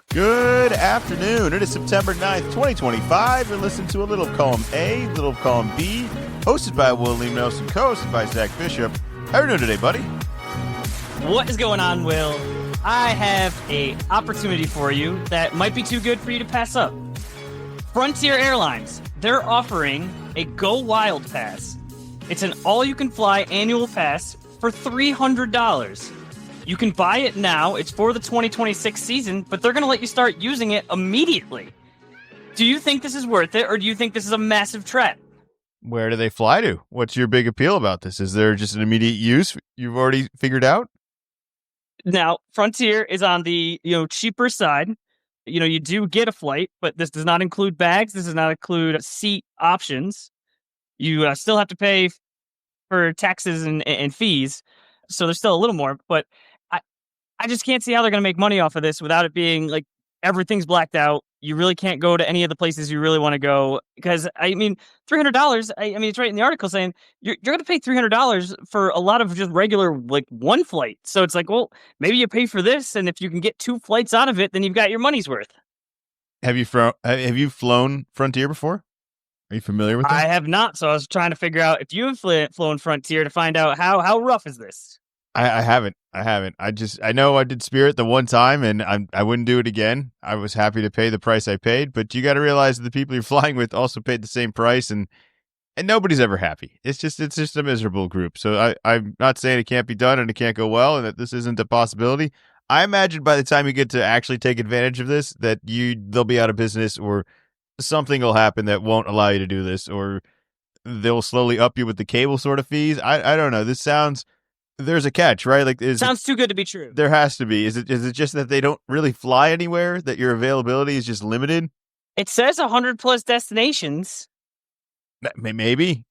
Good afternoon. It is September 9th, 2025. You're listening to a little of column A, little of column B, hosted by Will Alimonos and co-hosted by Zach Bishop. How are you doing today, buddy? What is going on, Will? I have a opportunity for you that might be too good for you to pass up. Frontier Airlines, they're offering a Go Wild Pass. It's an all-you-can-fly annual pass for $300. You can buy it now. It's for the 2026 season, but they're going to let you start using it immediately. Do you think this is worth it, or do you think this is a massive trap? Where do they fly to? What's your big appeal about this? Is there just an immediate use you've already figured out? Now, Frontier is on the cheaper side. You do get a flight, but this does not include bags. This does not include seat options. You still have to pay for taxes and fees, so there's still a little more. But I just can't see how they're going to make money off of this without it being like everything's blacked out. You really can't go to any of the places you really want to go because, $300, it's right in the article saying you're going to pay $300 for a lot of just regular, like, one flight. So it's like, well, maybe you pay for this, and if you can get 2 flights out of it, then you've got your money's worth. Have you flown Frontier before? Are you familiar with them? I have not, so I was trying to figure out if you have flown Frontier to find out how rough is this? I haven't. I know I did Spirit the one time, and I wouldn't do it again. I was happy to pay the price I paid, but you got to realize that the people you're flying with also paid the same price, and nobody's ever happy. It's just a miserable group. So I'm not saying it can't be done and it can't go well, and that this isn't a possibility. I imagine by the time you get to actually take advantage of this, that they'll be out of business, or something will happen that won't allow you to do this, or they'll slowly up you with the cable sort of fees. I don't know. This sounds. There's a catch, right? Like, sounds too good to be true. There has to be. Is it just that they don't really fly anywhere? That your availability is just limited? It says 100+ destinations. Maybe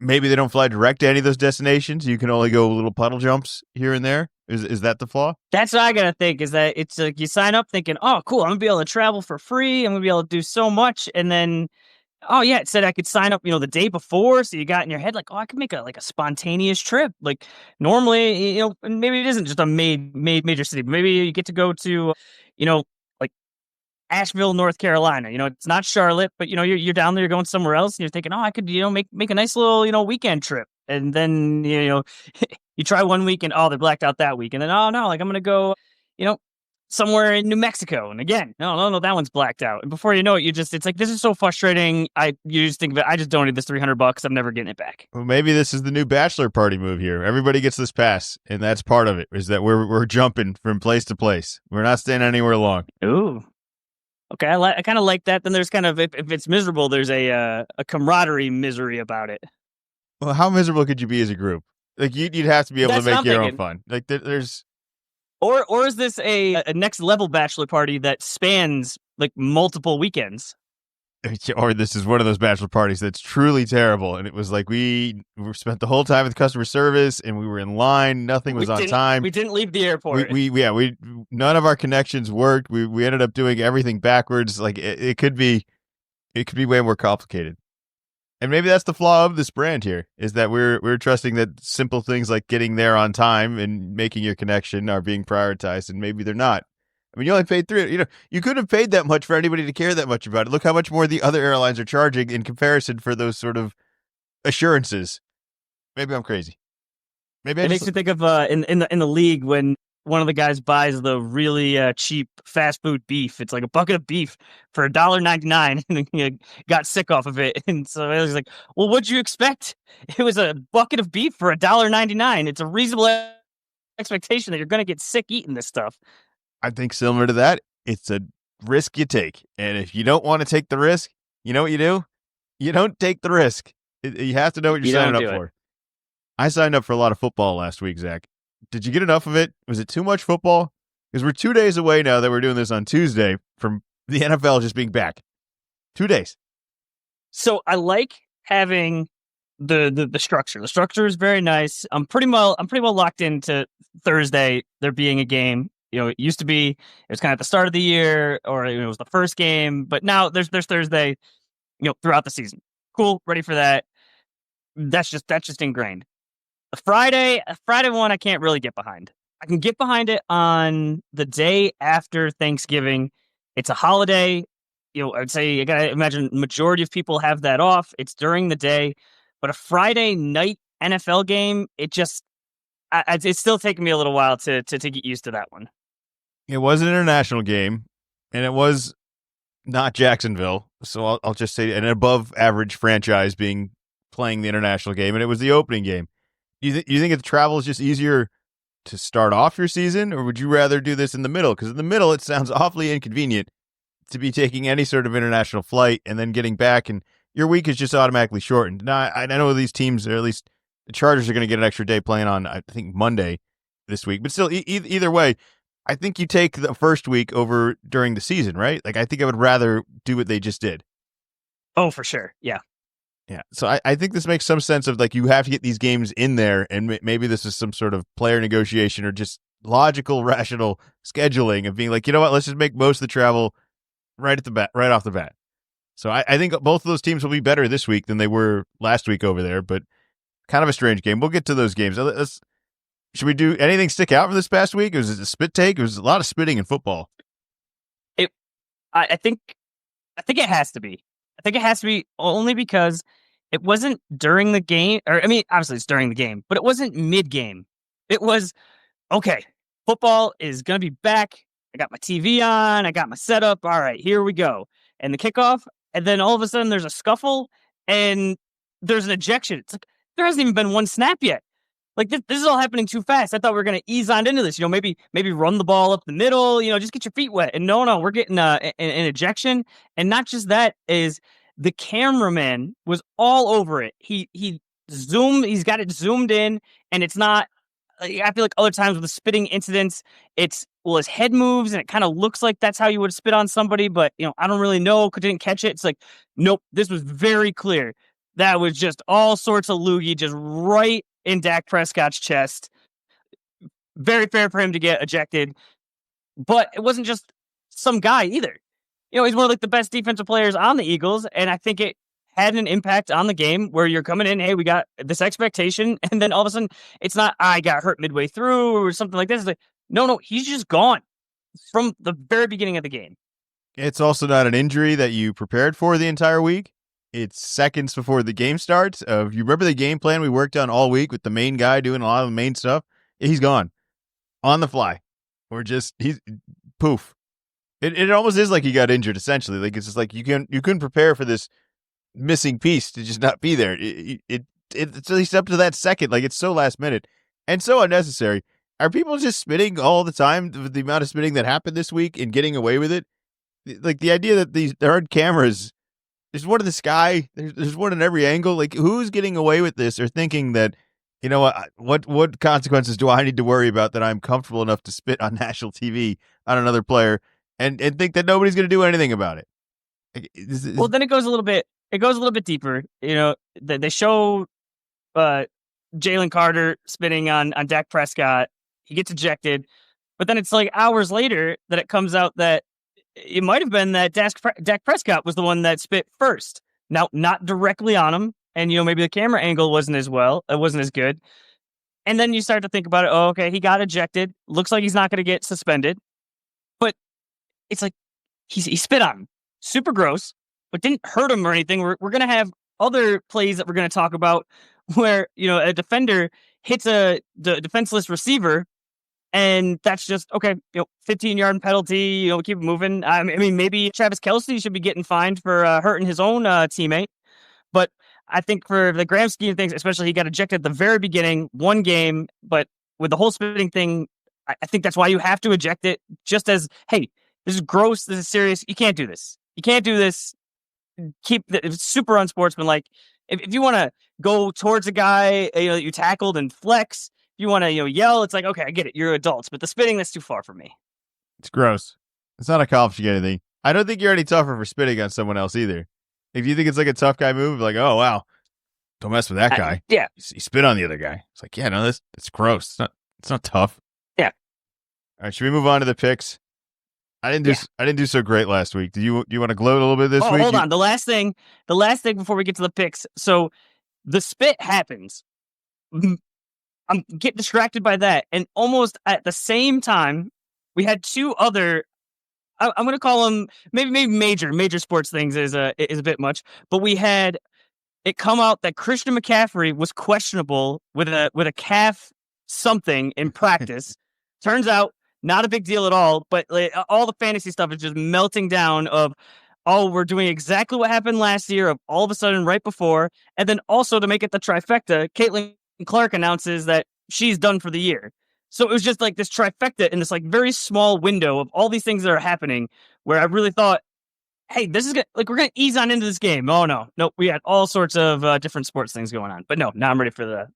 they don't fly direct to any of those destinations. You can only go little puddle jumps here and there. Is that the flaw? That's what I gotta think. Is that it's like you sign up thinking, oh, cool, I'm gonna be able to travel for free. I'm gonna be able to do so much, and then. Oh, yeah, it said I could sign up, the day before, so you got in your head, like, oh, I could make a spontaneous trip. Like, normally, maybe it isn't just a major city, but maybe you get to go to, like, Asheville, North Carolina. It's not Charlotte, but, you're down there, you're going somewhere else, and you're thinking, oh, I could, make a nice little, weekend trip. And then, you try one week, and, oh, they're blacked out that week. And then, oh, no, like, I'm going to go, somewhere in New Mexico. And again, no, that one's blacked out. And before you know it, it's like, this is so frustrating. You just think, I just donated this $300. I'm never getting it back. Well, maybe this is the new bachelor party move here. Everybody gets this pass, and that's part of it, is that we're jumping from place to place. We're not staying anywhere long. Ooh. Okay, I kind of like that. Then there's kind of, if it's miserable, there's a camaraderie misery about it. Well, how miserable could you be as a group? Like, you'd have to be able to make your own fun. Like, there's... Or is this a next level bachelor party that spans like multiple weekends? Or this is one of those bachelor parties that's truly terrible, and it was like we spent the whole time with customer service, and we were in line. Nothing was on time. We didn't leave the airport. We none of our connections worked. We ended up doing everything backwards. Like it could be way more complicated. And maybe that's the flaw of this brand here, is that we're trusting that simple things like getting there on time and making your connection are being prioritized, and maybe they're not. I mean, you only paid $300. You couldn't have paid that much for anybody to care that much about it. Look how much more the other airlines are charging in comparison for those sort of assurances. Maybe I'm crazy. It makes me think of in the league when one of the guys buys the really cheap fast food beef. It's like a bucket of beef for $1.99, and he got sick off of it. And so I was like, well, what'd you expect? It was a bucket of beef for $1.99. It's a reasonable expectation that you're going to get sick eating this stuff. I think similar to that, it's a risk you take. And if you don't want to take the risk, you know what you do? You don't take the risk. You have to know what you're signing up for. I signed up for a lot of football last week, Zach. Did you get enough of it? Was it too much football? Because we're 2 days away now that we're doing this on Tuesday from the NFL just being back. 2 days. So I like having the structure. The structure is very nice. I'm pretty well locked into Thursday there being a game. It used to be, it was kind of at the start of the year, or it was the first game, but now there's Thursday, throughout the season. Cool, ready for that. That's just ingrained. The Friday one I can't really get behind. I can get behind it on the day after Thanksgiving. It's a holiday. I'd say you gotta imagine majority of people have that off. It's during the day, but a Friday night NFL game, it's still taking me a little while to get used to that one. It was an international game, and it was not Jacksonville. So I'll just say an above average franchise playing the international game, and it was the opening game. You think the travel is just easier to start off your season, or would you rather do this in the middle? Because in the middle, it sounds awfully inconvenient to be taking any sort of international flight and then getting back, and your week is just automatically shortened. Now, I know these teams, or at least the Chargers, are going to get an extra day playing on, I think, Monday this week. But still, either way, I think you take the first week over during the season, right? Like, I think I would rather do what they just did. Oh, for sure. Yeah. Yeah. So I think this makes some sense of, like, you have to get these games in there, and maybe this is some sort of player negotiation or just logical, rational scheduling of being like, you know what, let's just make most of the travel right off the bat. So I think both of those teams will be better this week than they were last week over there, but kind of a strange game. We'll get to those games. Should we do anything stick out from this past week? Was it a spit take? It was a lot of spitting in football. I think it has to be. I think it has to be only because it wasn't during the game, or I mean, obviously it's during the game, but it wasn't mid-game. It was, okay, football is going to be back. I got my TV on. I got my setup. All right, here we go. And the kickoff, and then all of a sudden there's a scuffle, and there's an ejection. It's like, there hasn't even been one snap yet. Like, this is all happening too fast. I thought we were going to ease on into this. Maybe run the ball up the middle. Just get your feet wet. And no, we're getting an ejection. And not just that, is the cameraman was all over it. He's got it zoomed in, and it's not. I feel like other times with the spitting incidents, his head moves and it kind of looks like that's how you would spit on somebody, but I don't really know. Didn't catch it. It's like, nope, this was very clear. That was just all sorts of loogie, just right in Dak Prescott's chest. Very fair for him to get ejected, but it wasn't just some guy either. He's one of the best defensive players on the Eagles, and I think it had an impact on the game where you're coming in, hey, we got this expectation, and then all of a sudden it's not, I got hurt midway through or something like this. It's like, no, he's just gone from the very beginning of the game. It's also not an injury that you prepared for the entire week. It's seconds before the game starts. You remember the game plan we worked on all week with the main guy doing a lot of the main stuff? He's gone on the fly, or just he's poof. It almost is like he got injured essentially. Like, it's just like you couldn't prepare for this missing piece to just not be there. It's at least up to that second. Like, it's so last minute and so unnecessary. Are people just spitting all the time? The amount of spitting that happened this week and getting away with it, like the idea that there aren't cameras. There's one in the sky. There's one in every angle. Like, who's getting away with this or thinking that, what consequences do I need to worry about that I'm comfortable enough to spit on national TV on another player and think that nobody's going to do anything about it? Well, then it goes a little bit deeper. They show Jalen Carter spitting on Dak Prescott. He gets ejected, but then it's like hours later that it comes out that it might have been that Dak Prescott was the one that spit first. Now, not directly on him, and maybe the camera angle wasn't as good. And then you start to think about it. Oh, okay, he got ejected. Looks like he's not going to get suspended, but it's like he spit on him. Super gross, but didn't hurt him or anything. We're going to have other plays that we're going to talk about where a defender hits the defenseless receiver. And that's just, okay, 15-yard penalty, we keep it moving. I mean, maybe Travis Kelce should be getting fined for hurting his own teammate. But I think for the grand scheme of things, especially he got ejected at the very beginning, one game. But with the whole spitting thing, I think that's why you have to eject it, just as, hey, this is gross, this is serious. You can't do this. You can't do this. It's super unsportsmanlike. If you want to go towards a guy that you tackled and flex, you want to yell, it's like, okay, I get it, you're adults, but the spitting, that's too far for me. It's gross. It's not accomplishing anything. I don't think you're any tougher for spitting on someone else either. If you think it's like a tough guy move, like, oh wow, don't mess with that guy. Yeah, he spit on the other guy. It's like, yeah, no, it's gross. It's not tough. Yeah. All right, should we move on to the picks? I didn't do so great last week. Do you want to gloat a little bit this week? Hold on. The last thing before we get to the picks. So the spit happens. I'm get distracted by that, and almost at the same time, we had two other. I'm going to call them maybe major sports things is a bit much, but we had it come out that Christian McCaffrey was questionable with a calf something in practice. Turns out not a big deal at all, but like, all the fantasy stuff is just melting down of oh, we're doing exactly what happened last year of all of a sudden right before. And then also to make it the trifecta, Caitlin Clark announces that she's done for the year. So it was just like this trifecta in this like very small window of all these things that are happening where I really thought, hey, this is like we're gonna ease on into this game. Oh no, nope. We had all sorts of different sports things going on, but no, now I'm ready for the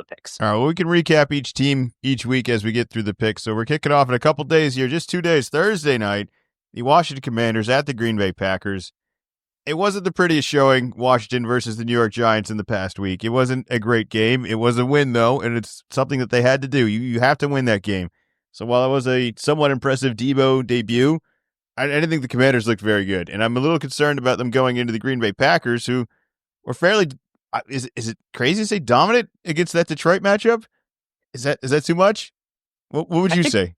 picks. All right, well, we can recap each team each week as we get through the picks. So we're kicking off in a couple days here, just 2 days. Thursday night, the Washington Commanders at the Green Bay Packers. It wasn't the prettiest showing, Washington versus the New York Giants in the past week. It wasn't a great game. It was a win, though, and it's something that they had to do. You have to win that game. So while it was a somewhat impressive Debo debut, I didn't think the Commanders looked very good. And I'm a little concerned about them going into the Green Bay Packers, who were fairly is it crazy to say dominant against that Detroit matchup? Is that too much? What would you say?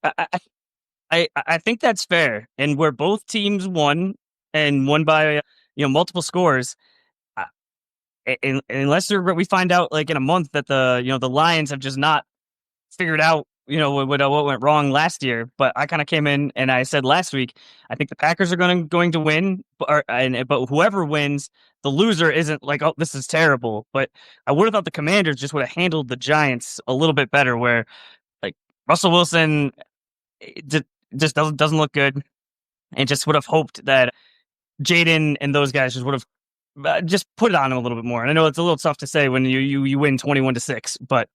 I think that's fair, and where both teams won and won by multiple scores. Unless we find out like in a month that the Lions have just not figured out what went wrong last year. But I kind of came in and I said last week I think the Packers are going to win, but whoever wins, the loser isn't like, oh, this is terrible. But I would have thought the Commanders just would have handled the Giants a little bit better, where like Russell Wilson just doesn't look good, and just would have hoped that Jaden and those guys just would have just put it on him a little bit more. And I know it's a little tough to say when you win 21-6, but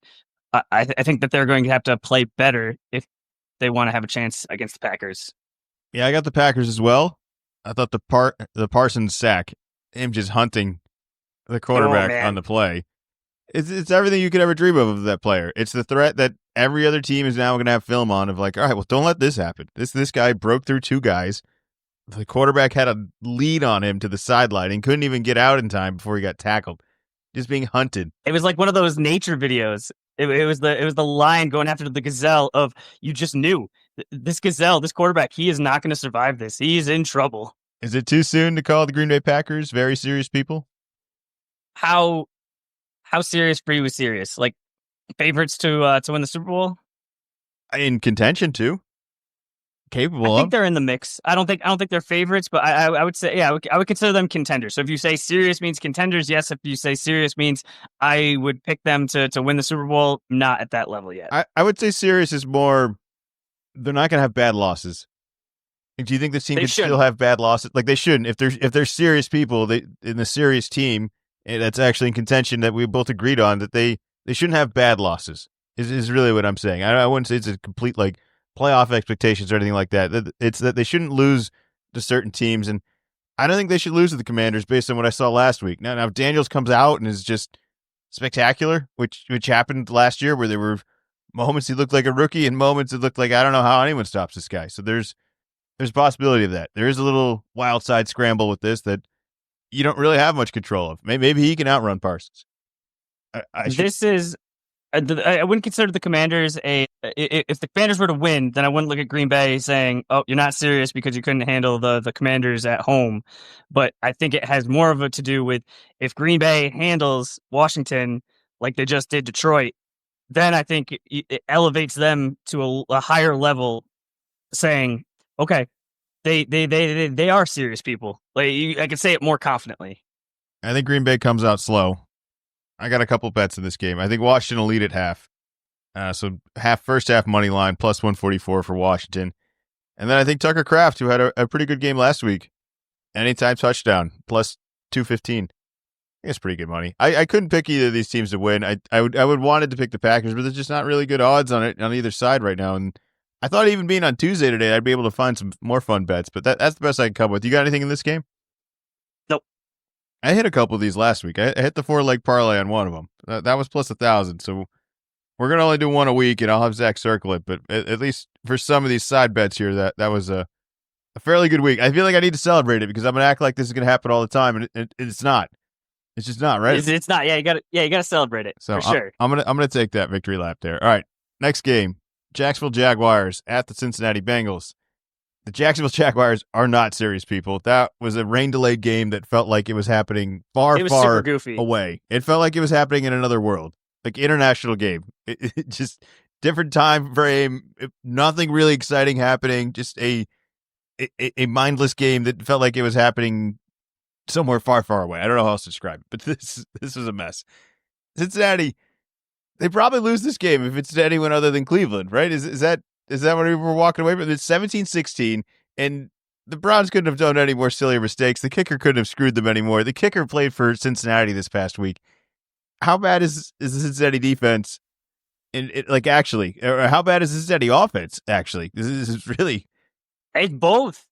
I think that they're going to have to play better if they want to have a chance against the Packers. Yeah, I got the Packers as well. I thought the Parsons sack, him just hunting the quarterback on the play, it's everything you could ever dream of that player. It's the threat that every other team is now going to have film on of like, all right, well, don't let this happen. This guy broke through two guys. The quarterback had a lead on him to the sideline and couldn't even get out in time before he got tackled. Just being hunted. It was like one of those nature videos. It was the lion going after the gazelle of you just knew this gazelle, this quarterback, he is not going to survive this. He's in trouble. Is it too soon to call the Green Bay Packers very serious people? How serious for you is serious? Like favorites to win the Super Bowl? In contention too. Capable I think they're in the mix. I don't think they're favorites, but I would say, yeah, I would consider them contenders. So if you say serious means contenders, yes. If you say serious means I would pick them to win the Super Bowl, not at that level yet. I would say serious is more, they're not going to have bad losses. Do you think this team could still have bad losses? Like they shouldn't. If they're serious people, they in the serious team that's actually in contention that we both agreed on, that they shouldn't have bad losses is really what I'm saying. I wouldn't say it's a complete like playoff expectations or anything like that. It's that they shouldn't lose to certain teams, and I don't think they should lose to the Commanders based on what I saw last week. Now if Daniels comes out and is just spectacular, which happened last year, where there were moments he looked like a rookie and moments it looked like I don't know how anyone stops this guy. So there's a possibility of that. There is a little wild side scramble with this that you don't really have much control of. Maybe he can outrun Parsons. I wouldn't consider the Commanders if the Commanders were to win, then I wouldn't look at Green Bay saying, oh, you're not serious because you couldn't handle the Commanders at home. But I think it has more of it to do with if Green Bay handles Washington like they just did Detroit, then I think it elevates them to a higher level, saying, okay, they are serious people. Like I can say it more confidently. I think Green Bay comes out slow. I got a couple bets in this game. I think Washington will lead at half. So first half money line plus 144 for Washington. And then I think Tucker Kraft, who had a pretty good game last week, anytime touchdown plus 215. I think it's pretty good money. I couldn't pick either of these teams to win. I would wanted to pick the Packers, but there's just not really good odds on it on either side right now. And I thought even being on Tuesday today, I'd be able to find some more fun bets. But that's the best I can come with. You got anything in this game? Nope. I hit a couple of these last week. I hit the 4-leg parlay on one of them. That was plus 1,000. So we're going to only do one a week, and I'll have Zach circle it. But at least for some of these side bets here, that was a fairly good week. I feel like I need to celebrate it because I'm going to act like this is going to happen all the time, and it's not. It's just not right. It's not. Yeah, you gotta celebrate it So for sure. I'm gonna take that victory lap there. All right, next game, Jacksonville Jaguars at the Cincinnati Bengals. The Jacksonville Jaguars are not serious, people. That was a rain-delayed game that felt like it was happening far, It was super far goofy. away. It felt like it was happening in another world, like international game. It just different time frame, nothing really exciting happening. Just a mindless game that felt like it was happening somewhere far, far away. I don't know how else to describe it, but this was a mess. Cincinnati, they probably lose this game if it's to anyone other than Cleveland, right? Is that what we were walking away from? It's 17-16, and the Browns couldn't have done any more silly mistakes. The kicker couldn't have screwed them anymore. The kicker played for Cincinnati this past week. How bad is the Cincinnati defense? Actually, or how bad is the Cincinnati offense? Actually, this is really. It's both.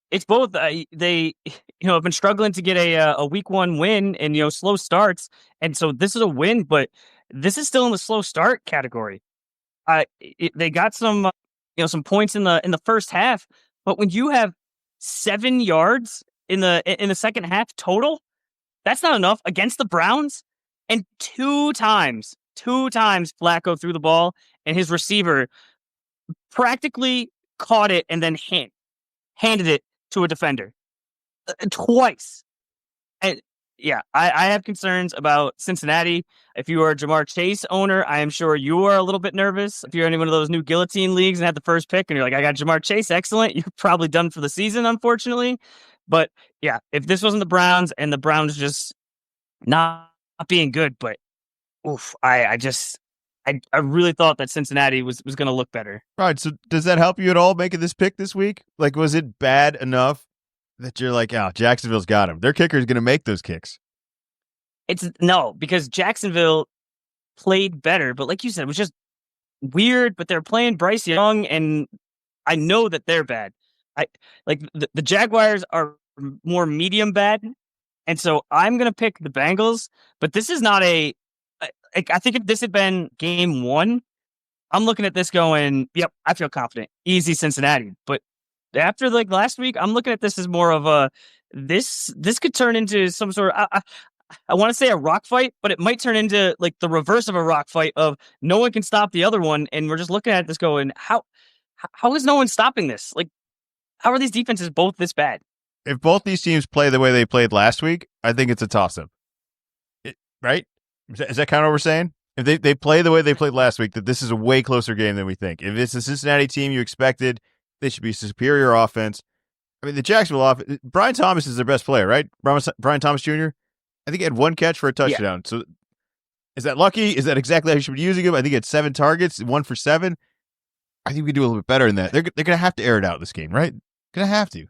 It's both. They, have been struggling to get a week one win and slow starts, and so this is a win, but this is still in the slow start category. They got some some points in the first half, but when you have 7 yards in the second half total, that's not enough against the Browns. And two times Flacco threw the ball, and his receiver practically caught it and then handed it to a defender twice. And yeah, I have concerns about Cincinnati. If you are a Jamar Chase owner, I am sure you are a little bit nervous. If you're in one of those new guillotine leagues and had the first pick and you're like, I got Jamar Chase, excellent. You're probably done for the season, unfortunately. But yeah, if this wasn't the Browns and the Browns just not being good, but oof, I really thought that Cincinnati was going to look better. All right, so does that help you at all making this pick this week? Like, was it bad enough that you're like, oh, Jacksonville's got him. Their kicker is going to make those kicks. It's no, because Jacksonville played better, but like you said, it was just weird. But they're playing Bryce Young, and I know that they're bad. The Jaguars are more medium bad, and so I'm gonna pick the Bengals. But this is not I think if this had been game one, I'm looking at this going, yep, I feel confident, easy Cincinnati. But after last week, I'm looking at this as more of a this could turn into some sort of I want to say a rock fight, but it might turn into the reverse of a rock fight of no one can stop the other one, and we're just looking at this going, how is no one stopping this? How are these defenses both this bad? If both these teams play the way they played last week, I think it's a toss-up. Right? Is that kind of what we're saying? If they play the way they played last week, that this is a way closer game than we think. If it's the Cincinnati team you expected, they should be superior offense. I mean, the Jacksonville offense, Brian Thomas is their best player, right? Brian Thomas Jr.? I think he had 1 catch for a touchdown. Yeah. So is that lucky? Is that exactly how you should be using him? I think he had 7 targets, 1 for 7. I think we could do a little bit better than that. They're going to have to air it out this game, right? Going to have to.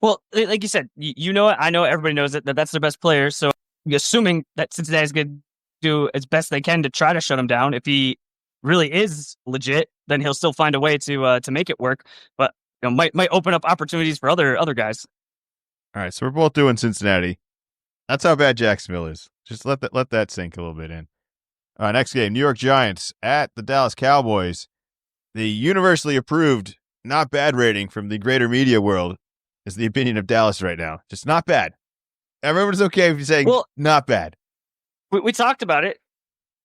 Well, like you said, you know it. I know everybody knows it, that's their best player. So assuming that Cincinnati's going to do as best they can to try to shut him down. If he really is legit, then he'll still find a way to make it work. But might open up opportunities for other guys. All right, so we're both doing Cincinnati. That's how bad Jacksonville is. Just let that sink a little bit in. All right, next game, New York Giants at the Dallas Cowboys. The universally approved not bad rating from the greater media world is the opinion of Dallas right now. Just not bad. Everyone's okay if you're saying not bad. We talked about it.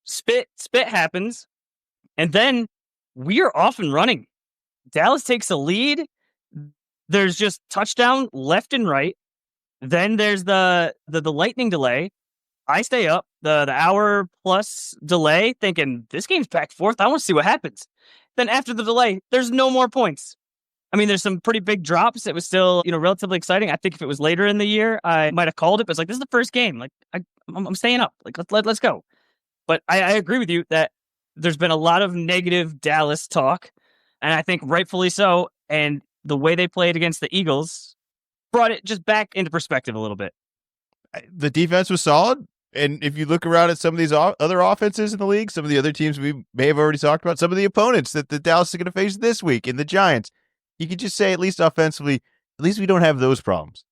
Spit happens, and then we are off and running. Dallas takes a lead. There's just touchdown left and right. Then there's the lightning delay. I stay up the hour plus delay thinking this game's back forth. I want to see what happens. Then after the delay, there's no more points. I mean, there's some pretty big drops. It was still, relatively exciting. I think if it was later in the year, I might have called it, but it's this is the first game. I'm staying up. Let's go. But I agree with you that there's been a lot of negative Dallas talk, and I think rightfully so. And the way they played against the Eagles brought it just back into perspective a little bit. The defense was solid. And if you look around at some of these other offenses in the league, some of the other teams we may have already talked about, some of the opponents that the Dallas is going to face this week in the Giants, you could just say, at least offensively, at least we don't have those problems,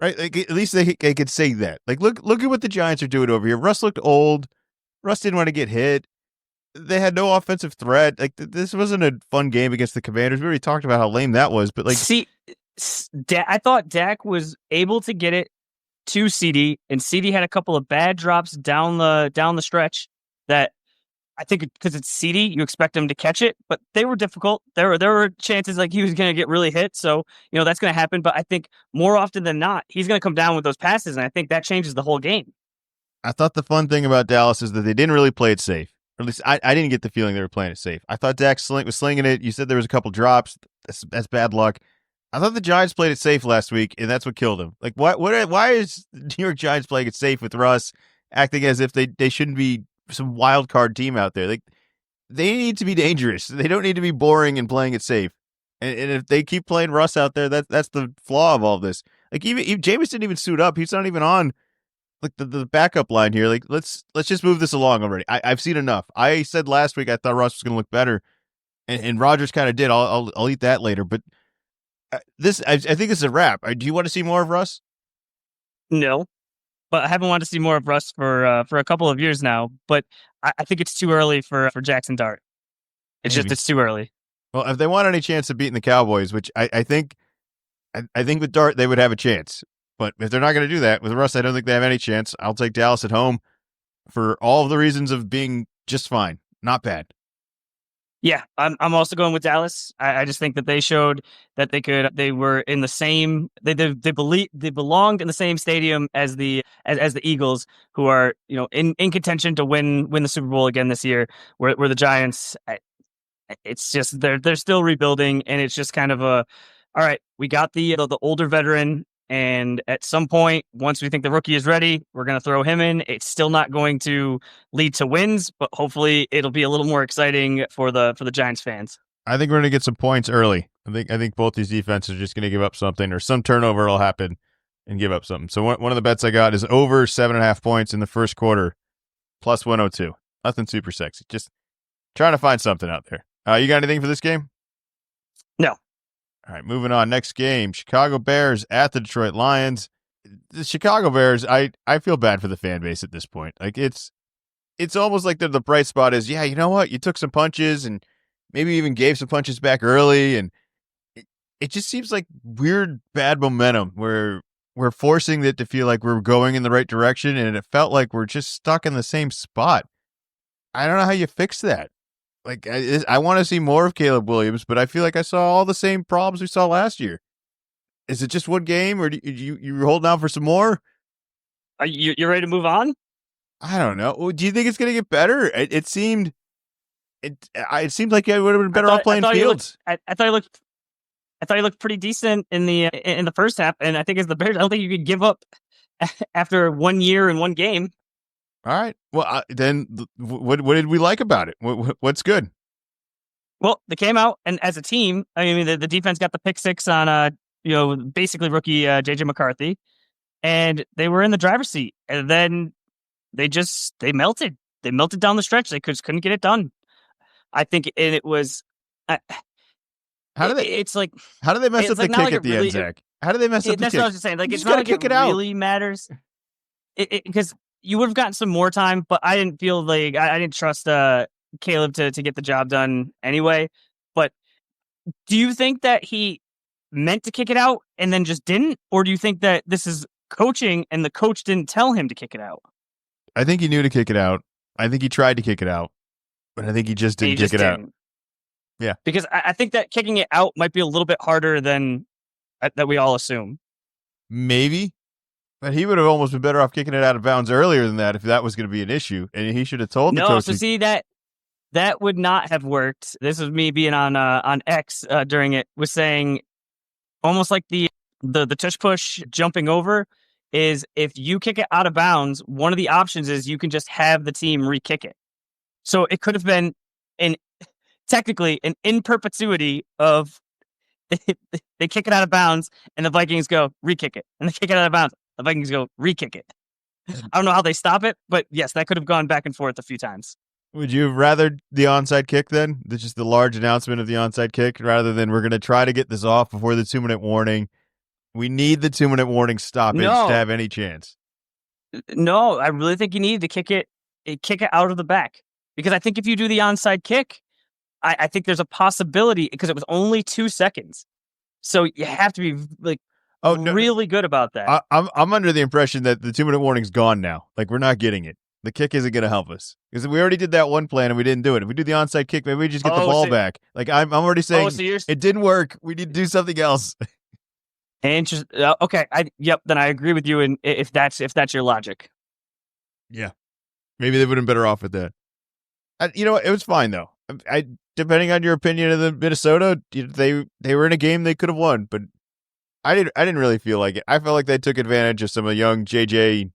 right? At least they could say that. Look at what the Giants are doing over here. Russ looked old. Russ didn't want to get hit. They had no offensive threat. This wasn't a fun game against the Commanders. We already talked about how lame that was, but see, I thought Dak was able to get it to CD, and CD had a couple of bad drops down the stretch that I think because it's CD, you expect him to catch it, but they were difficult. There were chances like he was going to get really hit, so that's going to happen. But I think more often than not, he's going to come down with those passes, and I think that changes the whole game. I thought the fun thing about Dallas is that they didn't really play it safe. Or at least I didn't get the feeling they were playing it safe. I thought Dak was slinging it. You said there was a couple drops. That's bad luck. I thought the Giants played it safe last week, and that's what killed him. Like, why is the New York Giants playing it safe with Russ, acting as if they shouldn't be some wild card team out there? Like, they need to be dangerous. They don't need to be boring and playing it safe. And if they keep playing Russ out there, that's the flaw of all of this. Like, even Jameis didn't even suit up. He's not even on like the backup line here. Like, let's just move this along already. I've seen enough. I said last week I thought Russ was going to look better, and Rodgers kind of did. I'll eat that later, but. I think it's a wrap. Do you want to see more of Russ? No, but I haven't wanted to see more of Russ for a couple of years now. But I think it's too early for Jackson Dart. It's too early. Well, if they want any chance of beating the Cowboys, which I think with Dart they would have a chance, but if they're not going to do that with Russ, I don't think they have any chance. I'll take Dallas at home for all of the reasons of being just fine, not bad. Yeah, I'm also going with Dallas. I just think that they showed that they were in the same they belonged in the same stadium as the Eagles, who are in contention to win the Super Bowl again this year. Where the Giants, it's just they're still rebuilding, and it's just kind of all right. We got the older veteran. And at some point, once we think the rookie is ready, we're going to throw him in. It's still not going to lead to wins, but hopefully it'll be a little more exciting for the Giants fans. I think we're going to get some points early. I think both these defenses are just going to give up something, or some turnover will happen and give up something. So one of the bets I got is over 7.5 points in the first quarter, plus 102. Nothing super sexy. Just trying to find something out there. You got anything for this game? No. All right, moving on. Next game, Chicago Bears at the Detroit Lions. The Chicago Bears, I feel bad for the fan base at this point. Like, it's almost like the bright spot is, yeah, you know what? You took some punches and maybe even gave some punches back early, and it just seems like weird bad momentum where we're forcing it to feel like we're going in the right direction, and it felt like we're just stuck in the same spot. I don't know how you fix that. Like, I want to see more of Caleb Williams, but I feel like I saw all the same problems we saw last year. Is it just one game, or you holding out for some more? Are you ready to move on? I don't know. Do you think it's going to get better? It seemed like I would have been better off playing Fields. I thought you looked pretty decent in the first half, and I think as the Bears, I don't think you could give up after 1 year and one game. All right. Well, then what did we like about it? What's good? Well, they came out, and as a team, I mean, the defense got the pick six on basically rookie JJ McCarthy, and they were in the driver's seat, and then they melted. They melted down the stretch. They couldn't get it done. I think, and it was. How do they mess up the kick at the end, Zach? How do they mess up the kick? That's what I was just saying. Like, it's not like it really matters. Because you would have gotten some more time, but I didn't feel like I didn't trust Caleb to get the job done anyway. But do you think that he meant to kick it out and then just didn't? Or do you think that this is coaching and the coach didn't tell him to kick it out? I think he knew to kick it out. I think he tried to kick it out, but I think he just didn't kick it out. Yeah. Because I think that kicking it out might be a little bit harder than that we all assume. Maybe. But he would have almost been better off kicking it out of bounds earlier than that if that was going to be an issue. And he should have told the coach. No, so see, that would not have worked. This was me being on X during it, was saying almost like the tush push jumping over is if you kick it out of bounds, one of the options is you can just have the team re-kick it. So it could have been technically an in perpetuity of they kick it out of bounds and the Vikings go re-kick it, and they kick it out of bounds. The Vikings go re-kick it. I don't know how they stop it, but yes, that could have gone back and forth a few times. Would you have rather the onside kick then? Just the large announcement of the onside kick rather than we're going to try to get this off before the 2-minute warning? We need the 2-minute warning stoppage to have any chance. No, I really think you need to kick it out of the back. Because I think if you do the onside kick, I think there's a possibility, because it was only 2 seconds. So you have to be like Oh no, really good about that. I'm under the impression that the 2-minute warning's gone now. Like we're not getting it. The kick isn't going to help us because we already did that one plan and we didn't do it. If we do the onside kick, maybe we just get the Oh, ball so, back. Like I'm already saying so you're it didn't work. We need to do something else. interested. Okay, yep. Then I agree with you. And if that's your logic, Yeah, maybe they would have been better off with that. You know what? It was fine though. I depending on your opinion of the Minnesota, they were in a game they could have won, but I didn't really feel like it. I felt like they took advantage of some of the young JJ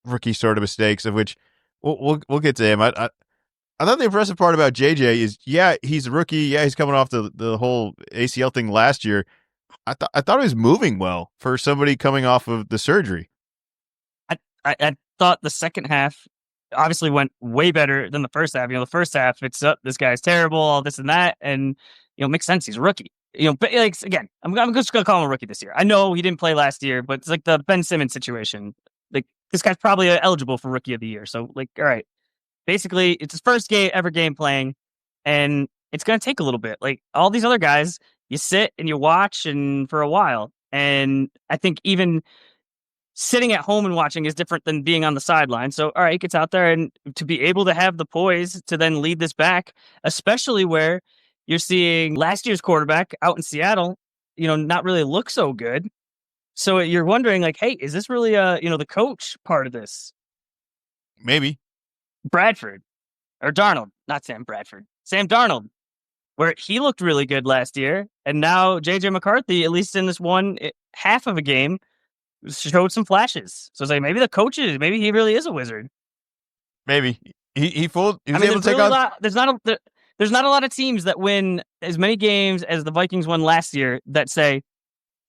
rookie sort of mistakes, of which we'll get to him. I thought the impressive part about JJ is, yeah, he's a rookie. Yeah, he's coming off the whole ACL thing last year. I thought he was moving well for somebody coming off of the surgery. I thought the second half obviously went way better than the first half. The first half, it's up. This guy's terrible, all this and that, and it makes sense. He's a rookie. But like again, I'm just gonna call him a rookie this year. I know he didn't play last year, but it's like the Ben Simmons situation. Like this guy's probably eligible for rookie of the year. So like, all right, basically it's his first game playing, and it's gonna take a little bit. Like all these other guys, you sit and you watch and for a while, and I think even sitting at home and watching is different than being on the sideline. So, all right, he gets out there and to be able to have the poise to then lead this back, especially where you're seeing last year's quarterback out in Seattle, not really look so good. So you're wondering, like, hey, is this really, the coach part of this? Maybe. Bradford or Darnold, not Sam Bradford, Sam Darnold, where he looked really good last year. And now JJ McCarthy, at least in this one half of a game, showed some flashes. So it's like maybe the coaches, maybe he really is a wizard. Maybe he was able to take on. There's not a lot of teams that win as many games as the Vikings won last year that say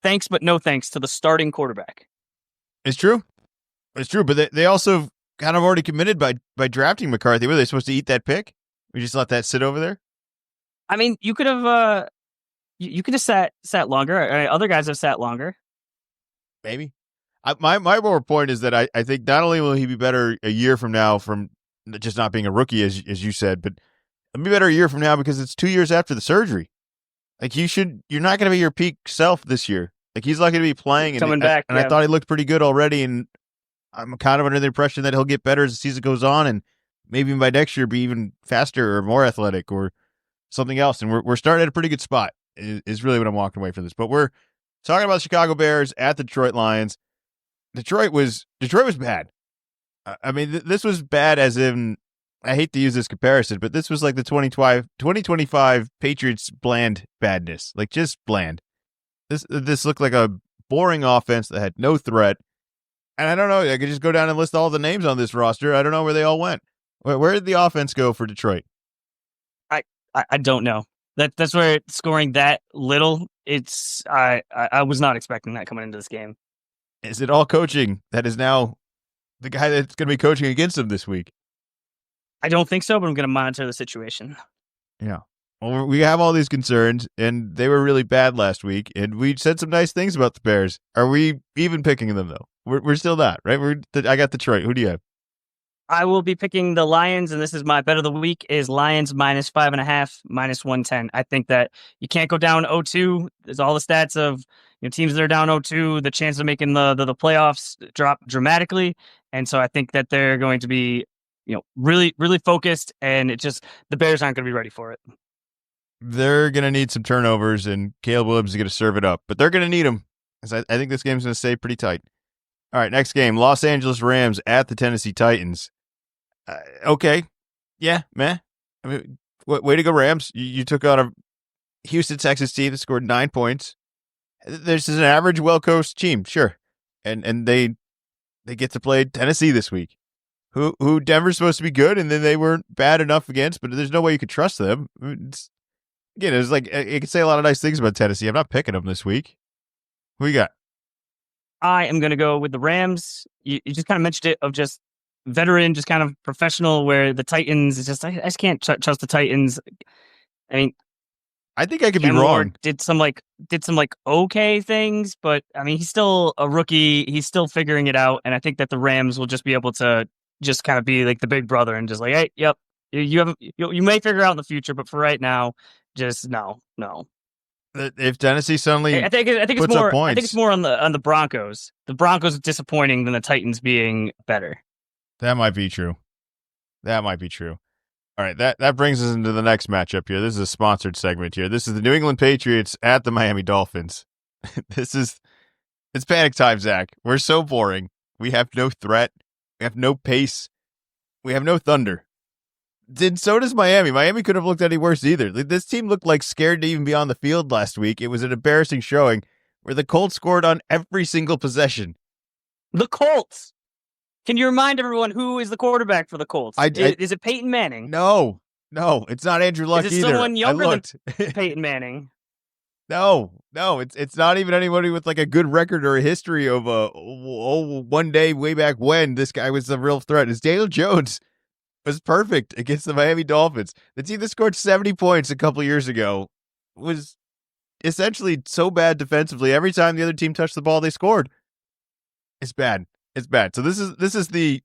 thanks but no thanks to the starting quarterback. It's true, but they also kind of already committed by drafting McCarthy. Were they supposed to eat that pick? We just let that sit over there. I mean, you could have you could have sat longer. Other guys have sat longer. Maybe. My more point is that I think not only will he be better a year from now from just not being a rookie, as you said, but he'll be better a year from now because it's 2 years after the surgery. Like you're not going to be your peak self this year. Like he's not going to be playing coming back. And I thought he looked pretty good already. And I'm kind of under the impression that he'll get better as the season goes on, and maybe by next year be even faster or more athletic or something else. And we're starting at a pretty good spot. Is really what I'm walking away from this. But we're talking about the Chicago Bears at the Detroit Lions. Detroit was bad. I mean, this was bad as in, I hate to use this comparison, but this was like the 2025 Patriots bland badness. Like just bland. This looked like a boring offense that had no threat. And I don't know, I could just go down and list all the names on this roster. I don't know where they all went. Where did the offense go for Detroit? I don't know. That's where scoring that little, it's I was not expecting that coming into this game. Is it all coaching that is now the guy that's going to be coaching against him this week? I don't think so, but I'm going to monitor the situation. Yeah. Well, we have all these concerns, and they were really bad last week, and we said some nice things about the Bears. Are we even picking them, though? We're still not, right? I got Detroit. Who do you have? I will be picking the Lions, and this is my bet of the week, is Lions -5.5, -110. I think that you can't go down 0-2. There's all the stats of teams that are down 0-2, the chance of making the playoffs drop dramatically. And so I think that they're going to be, really, really focused, and the Bears aren't going to be ready for it. They're going to need some turnovers, and Caleb Williams is going to serve it up. But they're going to need them, because I think this game's going to stay pretty tight. All right, next game, Los Angeles Rams at the Tennessee Titans. Okay. Yeah, meh. I mean, way to go, Rams. You took on a Houston, Texas team that scored 9 points. This is an average, well-coached team, sure. And they get to play Tennessee this week, who Denver's supposed to be good, and then they weren't bad enough against, but there's no way you could trust them. It's like, you can say a lot of nice things about Tennessee. I'm not picking them this week. Who you got? I am going to go with the Rams. You just kind of mentioned it, of just veteran, just kind of professional, where the Titans is just, I just can't trust the Titans. I mean, I think I could be wrong. Did some okay things, but I mean, he's still a rookie. He's still figuring it out. And I think that the Rams will just be able to just kind of be like the big brother and just like, hey, yep, you may figure out in the future, but for right now, just no. If Tennessee suddenly I think it's puts up more. I think it's points, more on the Broncos. The Broncos are disappointing than the Titans being better. that might be true. That might be true. All right, that brings us into the next matchup here. This is a sponsored segment here. This is the New England Patriots at the Miami Dolphins. It's panic time, Zach. We're so boring. We have no threat. We have no pace. We have no thunder. So does Miami. Miami could have looked any worse either. This team looked like scared to even be on the field last week. It was an embarrassing showing where the Colts scored on every single possession. The Colts. Can you remind everyone who is the quarterback for the Colts? Is it Peyton Manning? No, it's not Andrew Luck is it either. Someone younger than Peyton Manning? No, it's not even anybody with like a good record or a history of one day way back when this guy was a real threat. It's Daniel Jones. Was perfect against the Miami Dolphins. The team that scored 70 points a couple years ago was essentially so bad defensively. Every time the other team touched the ball, they scored. It's bad. It's bad. So this is the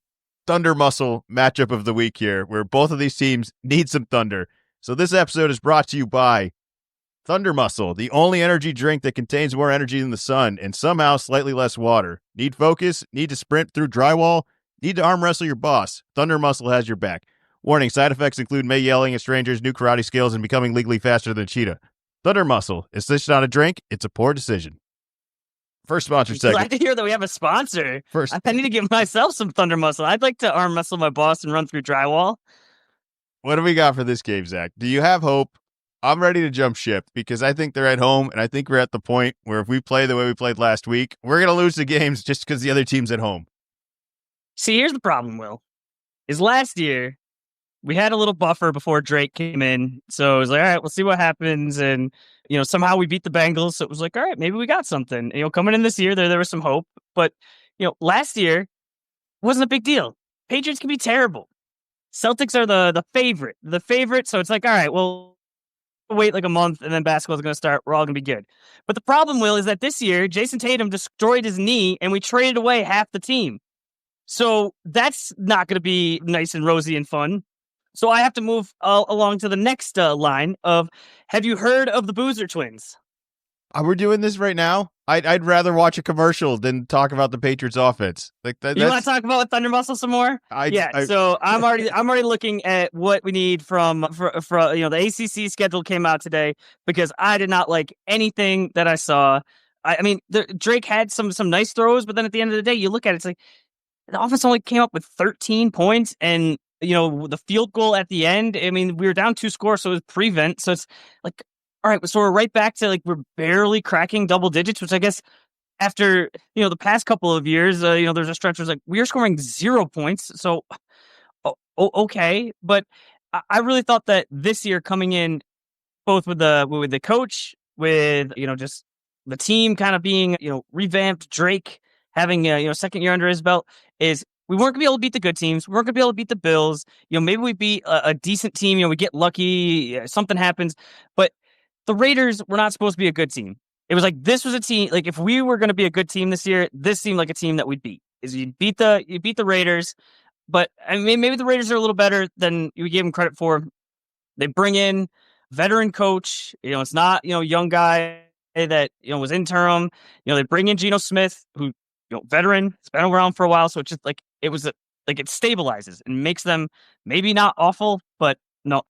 thunder muscle matchup of the week here, where both of these teams need some thunder. So this episode is brought to you by Thunder Muscle, the only energy drink that contains more energy than the sun and somehow slightly less water. Need focus? Need to sprint through drywall? Need to arm wrestle your boss? Thunder Muscle has your back. Warning, side effects include May yelling at strangers, new karate skills, and becoming legally faster than Cheetah. Thunder Muscle. Is this not a drink? It's a poor decision. First sponsored segment. Glad to hear that we have a sponsor. First, I need to give myself some Thunder Muscle. I'd like to arm wrestle my boss and run through drywall. What do we got for this game, Zach? Do you have hope? I'm ready to jump ship because I think they're at home, and I think we're at the point where if we play the way we played last week, we're going to lose the games just because the other team's at home. See, here's the problem, Will. Is last year, we had a little buffer before Drake came in. So it was like, all right, we'll see what happens. And, somehow we beat the Bengals. So it was like, all right, maybe we got something. Coming in this year, there was some hope. But, last year wasn't a big deal. Patriots can be terrible. Celtics are the favorite. The favorite. So it's like, all right, well, wait like a month and then basketball's going to start. We're all going to be good. But the problem, Will, is that this year, Jason Tatum destroyed his knee and we traded away half the team. So that's not going to be nice and rosy and fun. So I have to move along to the next line of, have you heard of the Boozer twins? We're doing this right now. I'd rather watch a commercial than talk about the Patriots offense. Like that. You want to talk about Thunder Muscle some more? So I'm already looking at what we need for the ACC schedule came out today because I did not like anything that I saw. I mean, Drake had some nice throws, but then at the end of the day, you look at it, it's like the offense only came up with 13 points, and the field goal at the end. I mean, we were down 2 scores, so it was prevent. So it's like, all right, so we're right back to like we're barely cracking double digits, which I guess after the past couple of years, there's a stretch where it's like we are scoring 0 points. So okay, but I really thought that this year coming in, both with the coach, with just the team kind of being revamped, Drake having second year under his belt, is we weren't gonna be able to beat the good teams. We weren't gonna be able to beat the Bills. Maybe we beat a decent team. We get lucky, something happens, but the Raiders were not supposed to be a good team. It was like this was a team. Like if we were going to be a good team this year, this seemed like a team that we'd beat. Is you beat the Raiders, but I mean maybe the Raiders are a little better than you gave them credit for. They bring in veteran coach. It's not young guy that was interim. They bring in Geno Smith, who veteran, has been around for a while. So it's just like it stabilizes and makes them maybe not awful, but no.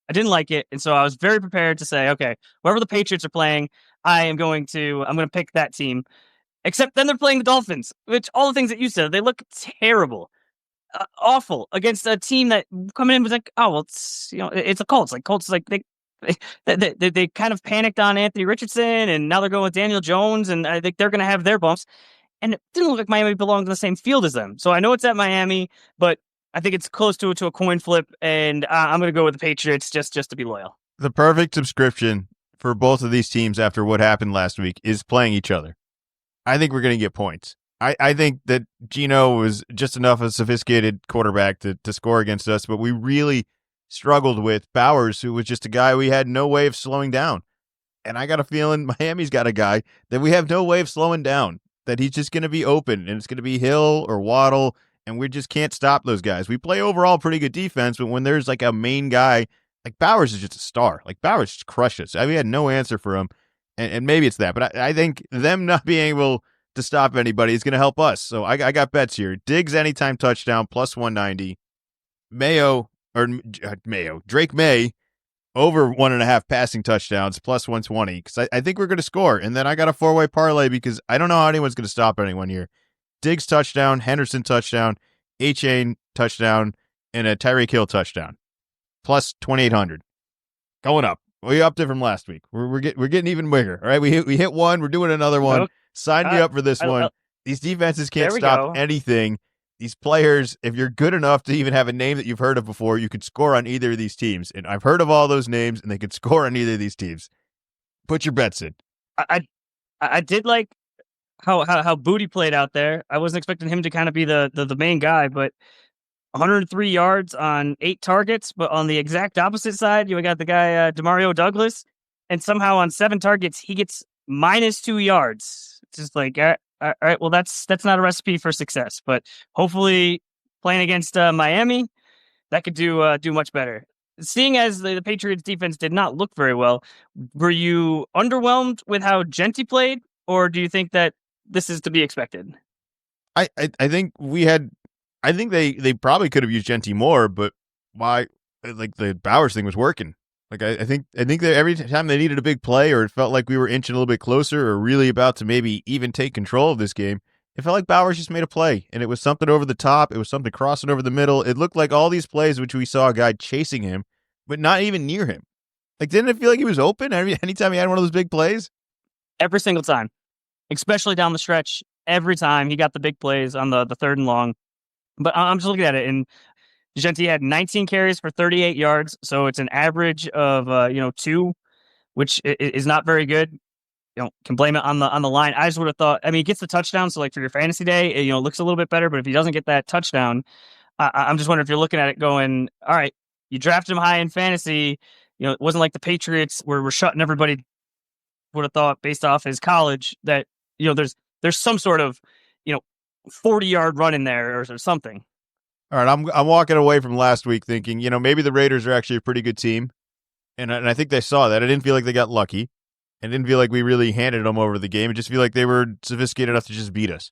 I didn't like it, and so I was very prepared to say, okay, whoever the Patriots are playing, I'm going to pick that team. Except then they're playing the Dolphins, which all the things that you said, they look terrible, awful against a team that coming in was like, oh well, it's a Colts. Like Colts, like they kind of panicked on Anthony Richardson, and now they're going with Daniel Jones, and I think they're going to have their bumps. And it didn't look like Miami belonged in the same field as them. So I know it's at Miami, but I think it's close to a coin flip, and I'm going to go with the Patriots just to be loyal. The perfect subscription for both of these teams after what happened last week is playing each other. I think we're going to get points. I think that Geno was just enough of a sophisticated quarterback to score against us, but we really struggled with Bowers, who was just a guy we had no way of slowing down. And I got a feeling Miami's got a guy that we have no way of slowing down, that he's just going to be open, and it's going to be Hill or Waddle, and we just can't stop those guys. We play overall pretty good defense, but when there's like a main guy, like Bowers is just a star. Like Bowers just crushed us. We had no answer for him. and maybe it's that, but I think them not being able to stop anybody is going to help us. So I got bets here. Diggs anytime touchdown plus 190. Drake May over 1.5 passing touchdowns plus 120 because I think we're going to score. And then I got a 4-way parlay because I don't know how anyone's going to stop anyone here. Diggs touchdown, Henderson touchdown, A-Chain touchdown, and a Tyreek Hill touchdown plus 2,800 going up. We upped it from last week. We're getting even bigger. All right, we hit one. We're doing another one. Okay. Sign me up for this one. These defenses can't stop anything. These players, if you're good enough to even have a name that you've heard of before, you could score on either of these teams. And I've heard of all those names, and they could score on either of these teams. Put your bets in. I did like how Booty played out there. I wasn't expecting him to kind of be the main guy, but 103 yards on 8 targets. But on the exact opposite side, you got the guy Demario Douglas, and somehow on 7 targets he gets -2 yards. It's just like, all right, well that's not a recipe for success. But hopefully, playing against Miami, that could do much better. Seeing as the Patriots defense did not look very well, were you underwhelmed with how Genty played, or do you think that this is to be expected? I think we had. I think they probably could have used Genty more, but why? Like the Bowers thing was working. Like I think that every time they needed a big play or it felt like we were inching a little bit closer or really about to maybe even take control of this game, it felt like Bowers just made a play and it was something over the top. It was something crossing over the middle. It looked like all these plays which we saw a guy chasing him, but not even near him. Like didn't it feel like he was open anytime he had one of those big plays? Every single time, especially down the stretch. Every time he got the big plays on the 3rd and long. But I'm just looking at it, and Genty had 19 carries for 38 yards, so it's an average of 2, which is not very good. Can blame it on the line. I just would have thought. I mean, he gets the touchdown, so like for your fantasy day, it looks a little bit better. But if he doesn't get that touchdown, I'm just wondering if you're looking at it going, all right, you drafted him high in fantasy. It wasn't like the Patriots where we're shutting everybody. Would have thought based off his college that there's some sort of 40-yard run in there or something. All right, I'm walking away from last week thinking, maybe the Raiders are actually a pretty good team, and I think they saw that. I didn't feel like they got lucky. I didn't feel like we really handed them over the game. I just feel like they were sophisticated enough to just beat us.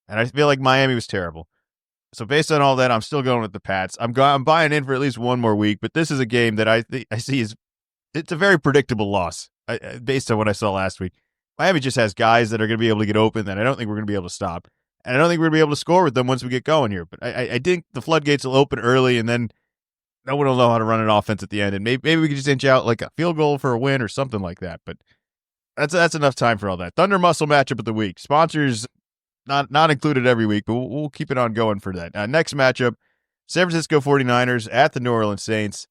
And I feel like Miami was terrible. So based on all that, I'm still going with the Pats. I'm buying in for at least one more week, but this is a game that I see it's a very predictable loss based on what I saw last week. Miami just has guys that are going to be able to get open that I don't think we're going to be able to stop. And I don't think we're going to be able to score with them once we get going here. But I think the floodgates will open early, and then no one will know how to run an offense at the end. And maybe we can just inch out like a field goal for a win or something like that. But that's enough time for all that. Thunder Muscle matchup of the week. Sponsors not included every week, but we'll keep it on going for that. Next matchup, San Francisco 49ers at the New Orleans Saints.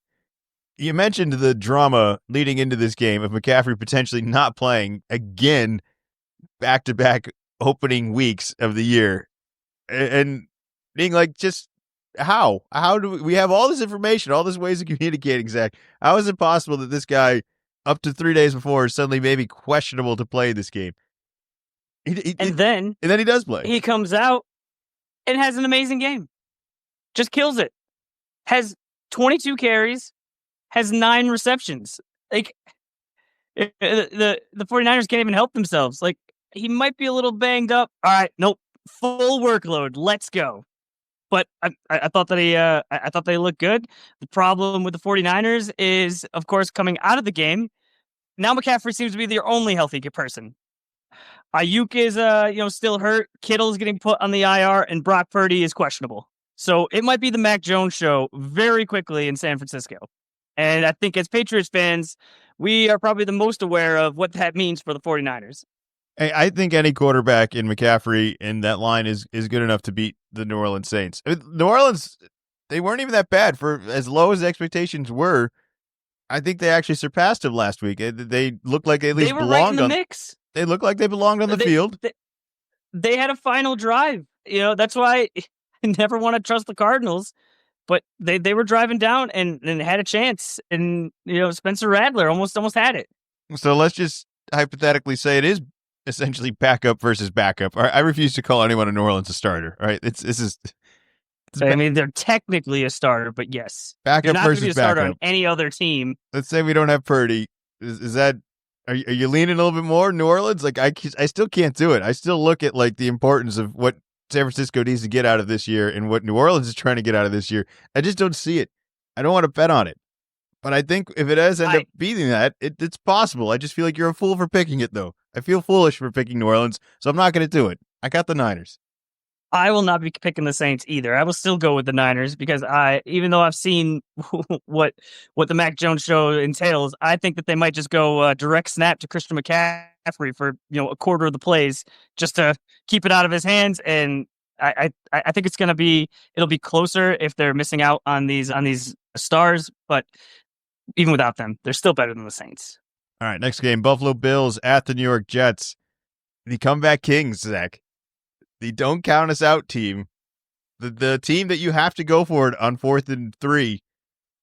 You mentioned the drama leading into this game of McCaffrey potentially not playing again back-to-back opening weeks of the year and being like, just how do we have all this information, all these ways of communicating, Zach? How is it possible that this guy up to 3 days before is suddenly maybe questionable to play this game? And then he does play. He comes out and has an amazing game. Just kills it. Has 22 carries, has 9 receptions. Like the 49ers can't even help themselves. Like he might be a little banged up. All right, nope. Full workload. Let's go. But I thought that I thought they looked good. The problem with the 49ers is, of course, coming out of the game, now McCaffrey seems to be their only healthy person. Ayuk is still hurt. Kittle's getting put on the IR, and Brock Purdy is questionable. So it might be the Mac Jones show very quickly in San Francisco. And I think as Patriots fans, we are probably the most aware of what that means for the 49ers. Hey, I think any quarterback in McCaffrey in that line is good enough to beat the New Orleans Saints. New Orleans, they weren't even that bad for as low as the expectations were. I think they actually surpassed them last week. They looked like they at least belonged right in the mix. They looked like they belonged on the field. They had a final drive. That's why I never want to trust the Cardinals. But they were driving down and had a chance. And, Spencer Rattler almost had it. So let's just hypothetically say it is essentially backup versus backup. I refuse to call anyone in New Orleans a starter. All right, I mean, they're technically a starter, but yes, backup you're not versus be a starter backup on any other team. Let's say we don't have Purdy. Is that Are you leaning a little bit more New Orleans? Like I still can't do it. I still look at like the importance of what San Francisco needs to get out of this year and what New Orleans is trying to get out of this year. I just don't see it. I don't want to bet on it. But I think if it does end up beating that, it's possible. I just feel like you're a fool for picking it, though. I feel foolish for picking New Orleans, so I'm not going to do it. I got the Niners. I will not be picking the Saints either. I will still go with the Niners because even though I've seen what the Mac Jones show entails, I think that they might just go direct snap to Christian McCaffrey for a quarter of the plays just to keep it out of his hands. And I think it'll be closer if they're missing out on these stars, but even without them, they're still better than the Saints. All right, next game, Buffalo Bills at the New York Jets. The comeback kings, Zach. The don't count us out team. The team that you have to go for it on 4th and 3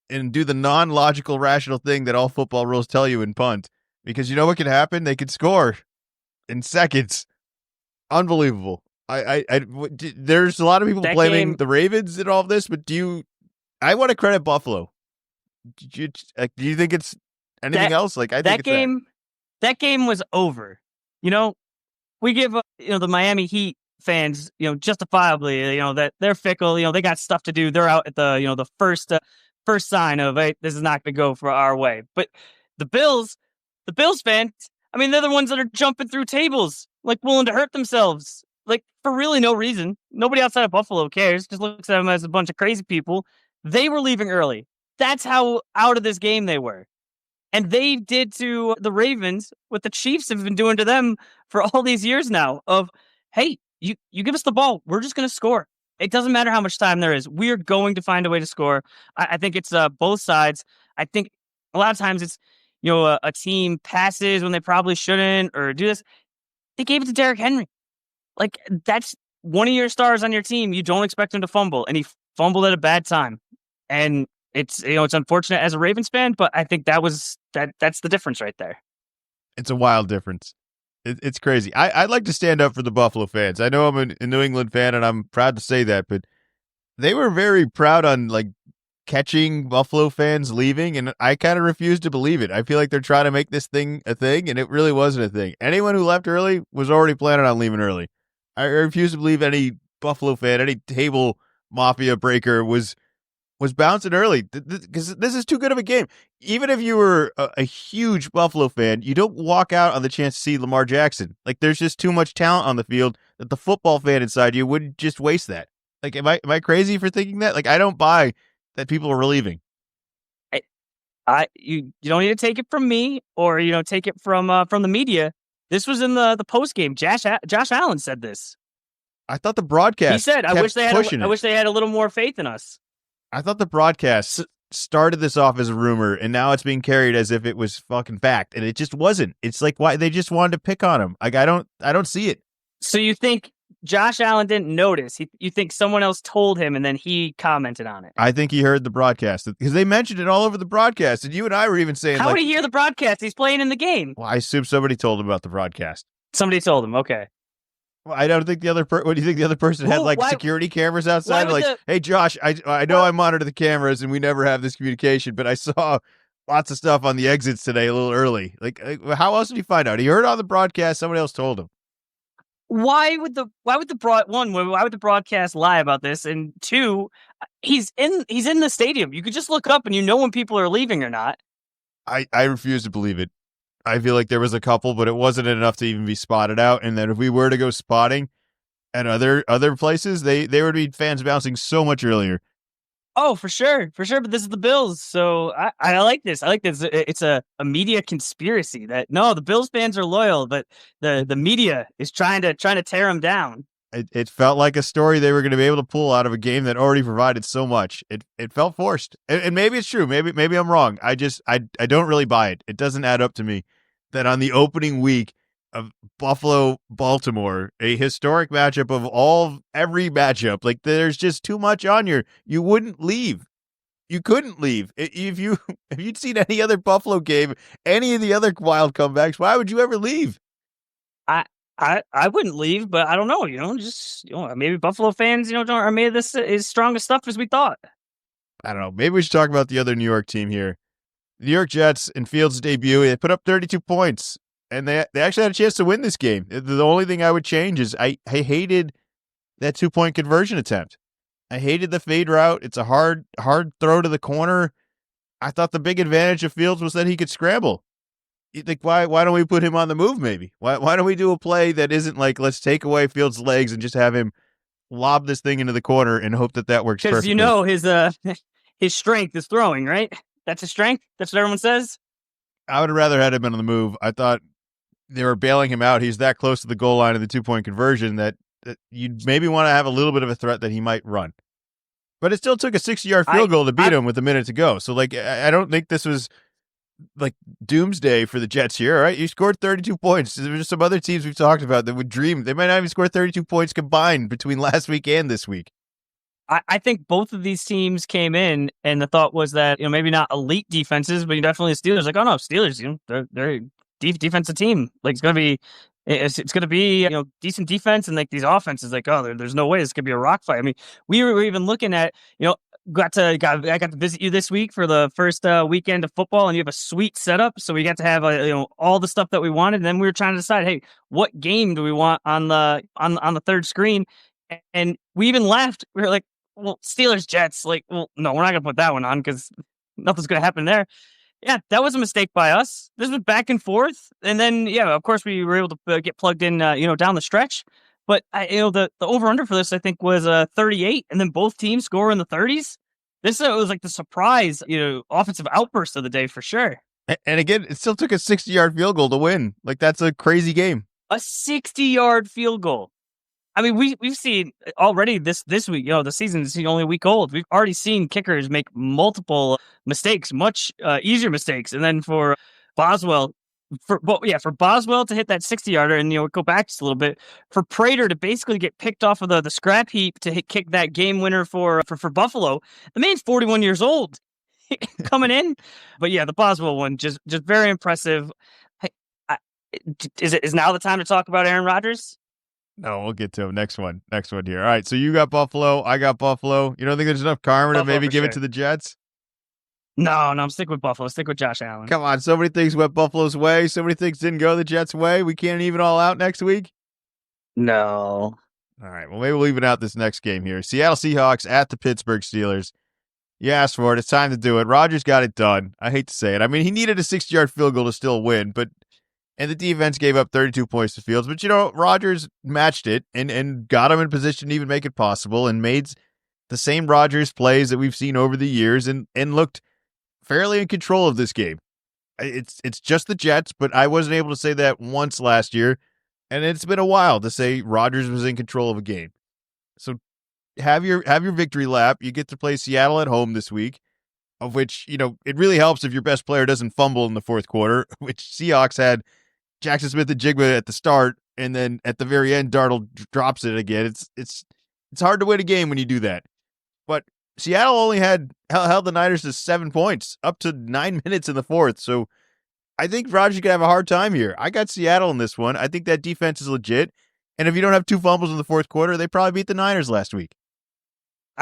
and do the non-logical, rational thing that all football rules tell you and punt. Because you know what could happen? They could score in seconds. Unbelievable. There's a lot of people blaming the Ravens in all of this, but I want to credit Buffalo. Do you think it's anything else? Like I think that game was over. We give the Miami Heat fans, justifiably, that they're fickle. They got stuff to do. They're out at the first sign of, hey, this is not going to go for our way. But the Bills fans, I mean, they're the ones that are jumping through tables, like willing to hurt themselves, like for really no reason. Nobody outside of Buffalo cares. Just looks at them as a bunch of crazy people. They were leaving early. That's how out of this game they were. And they did to the Ravens what the Chiefs have been doing to them for all these years now of, hey, you give us the ball. We're just going to score. It doesn't matter how much time there is. We're going to find a way to score. I think it's both sides. I think a lot of times it's, a team passes when they probably shouldn't or do this. They gave it to Derrick Henry. Like, that's one of your stars on your team. You don't expect him to fumble, and he fumbled at a bad time. And it's unfortunate as a Ravens fan, but I think that's the difference right there. It's a wild difference. It's crazy. I'd like to stand up for the Buffalo fans. I know I'm a New England fan, and I'm proud to say that, but they were very proud on like catching Buffalo fans leaving, and I kind of refuse to believe it. I feel like they're trying to make this thing a thing, and it really wasn't a thing. Anyone who left early was already planning on leaving early. I refuse to believe any Buffalo fan, any table mafia breaker was bouncing early because this is too good of a game. Even if you were a huge Buffalo fan, you don't walk out on the chance to see Lamar Jackson. Like, there's just too much talent on the field that the football fan inside you wouldn't just waste that. Like, am I crazy for thinking that? Like, I don't buy that people are relieving. You don't need to take it from me or take it from the media. This was in the post game. Josh Allen said this. I thought the broadcast. He said, "I wish they had a little more faith in us." I thought the broadcast started this off as a rumor, and now it's being carried as if it was fucking fact, and it just wasn't. It's like why they just wanted to pick on him. Like I don't see it. So you think Josh Allen didn't notice? You think someone else told him, and then he commented on it? I think he heard the broadcast because they mentioned it all over the broadcast, and you and I were even saying, "How would he hear the broadcast? He's playing in the game." Well, I assume somebody told him about the broadcast. Somebody told him. Okay. Well, I don't think the other what do you think the other person had like security cameras outside? Like, hey, Josh, I know I monitor the cameras and we never have this communication, but I saw lots of stuff on the exits today a little early. Like, how else did he find out? He heard it on the broadcast. Somebody else told him. Why would the broadcast lie about this? And two, he's in the stadium. You could just look up and when people are leaving or not. I refuse to believe it. I feel like there was a couple, but it wasn't enough to even be spotted out. And then if we were to go spotting at other places, they would be fans bouncing so much earlier. Oh, for sure. But this is the Bills, so I like this. I like this. It's a media conspiracy that the Bills fans are loyal, but the media is trying to tear them down. It felt like a story they were going to be able to pull out of a game that already provided so much. It felt forced, and maybe it's true. Maybe I'm wrong. I don't really buy it. It doesn't add up to me that on the opening week of Buffalo-Baltimore, a historic matchup of every matchup, like there's just too much on you. You wouldn't leave. You couldn't leave if you'd seen any other Buffalo game, any of the other wild comebacks. Why would you ever leave? I wouldn't leave, but I don't know, maybe Buffalo fans, are made of this as strong as stuff as we thought. I don't know. Maybe we should talk about the other New York team here. The New York Jets in Fields' debut, they put up 32 points, and they actually had a chance to win this game. The only thing I would change is I hated that 2-point conversion attempt. I hated the fade route. It's a hard throw to the corner. I thought the big advantage of Fields was that he could scramble. You think, why don't we put him on the move maybe? Why don't we do a play that isn't like, let's take away Fields' legs and just have him lob this thing into the corner and hope that works perfectly? Because his strength is throwing, right? That's his strength? That's what everyone says? I would have rather had him on the move. I thought they were bailing him out. He's that close to the goal line of the 2-point conversion that you'd maybe want to have a little bit of a threat that he might run. But it still took a 60-yard field goal to beat him with a minute to go. So, like, I don't think this was, like, doomsday for the Jets here, all right? You scored 32 points. There's some other teams we've talked about that would dream. They might not even score 32 points combined between last week and this week. I think both of these teams came in, and the thought was that, maybe not elite defenses, but definitely the Steelers. Like, oh no, Steelers, they're a defensive team. Like, it's gonna be decent defense, and like these offenses, like, oh, there's no way this could be a rock fight. I mean, we were even looking at, I got to visit you this week for the first weekend of football, and you have a sweet setup. So we got to have all the stuff that we wanted. And then we were trying to decide, hey, what game do we want on the third screen? And we even laughed. We were like, well, Steelers Jets. Like, well, no, we're not gonna put that one on because nothing's gonna happen there. Yeah, that was a mistake by us. This was back and forth, and then of course we were able to get plugged in, down the stretch. But the over under for this I think was 38, and then both teams score in the 30s. This was like the surprise, offensive outburst of the day for sure. And again, it still took a 60-yard field goal to win. Like, that's a crazy game. A 60-yard field goal. I mean, we've seen already this week. The season is only a week old. We've already seen kickers make multiple mistakes, much easier mistakes. And then for Boswell, for Boswell to hit that 60-yarder, and go back just a little bit, for Prater to basically get picked off of the scrap heap to kick that game winner for Buffalo. The man's 41 years old coming in. But yeah, the Boswell one just very impressive. Is now the time to talk about Aaron Rodgers? No, we'll get to him. Next one here. All right, so you got Buffalo. I got Buffalo. You don't think there's enough karma to maybe give it to the Jets? No, I'm sticking with Buffalo. Stick with Josh Allen. Come on, so many things went Buffalo's way. So many things didn't go the Jets' way. We can't even all out next week? No. All right, well, maybe we'll even out this next game here. Seattle Seahawks at the Pittsburgh Steelers. You asked for it. It's time to do it. Rodgers got it done. I hate to say it. I mean, he needed a 60-yard field goal to still win, and the defense gave up 32 points to Fields. But, Rodgers matched it and got him in position to even make it possible and made the same Rodgers plays that we've seen over the years and looked fairly in control of this game. It's just the Jets, but I wasn't able to say that once last year, and it's been a while to say Rodgers was in control of a game. So have your victory lap. You get to play Seattle at home this week, of which, it really helps if your best player doesn't fumble in the fourth quarter, which Seahawks had Jackson Smith-Njigba at the start, and then at the very end, Darnold drops it again. It's hard to win a game when you do that. But Seattle only held the Niners to 7 points up to 9 minutes in the fourth. So I think Rodgers could have a hard time here. I got Seattle in this one. I think that defense is legit. And if you don't have 2 fumbles in the fourth quarter, they probably beat the Niners last week.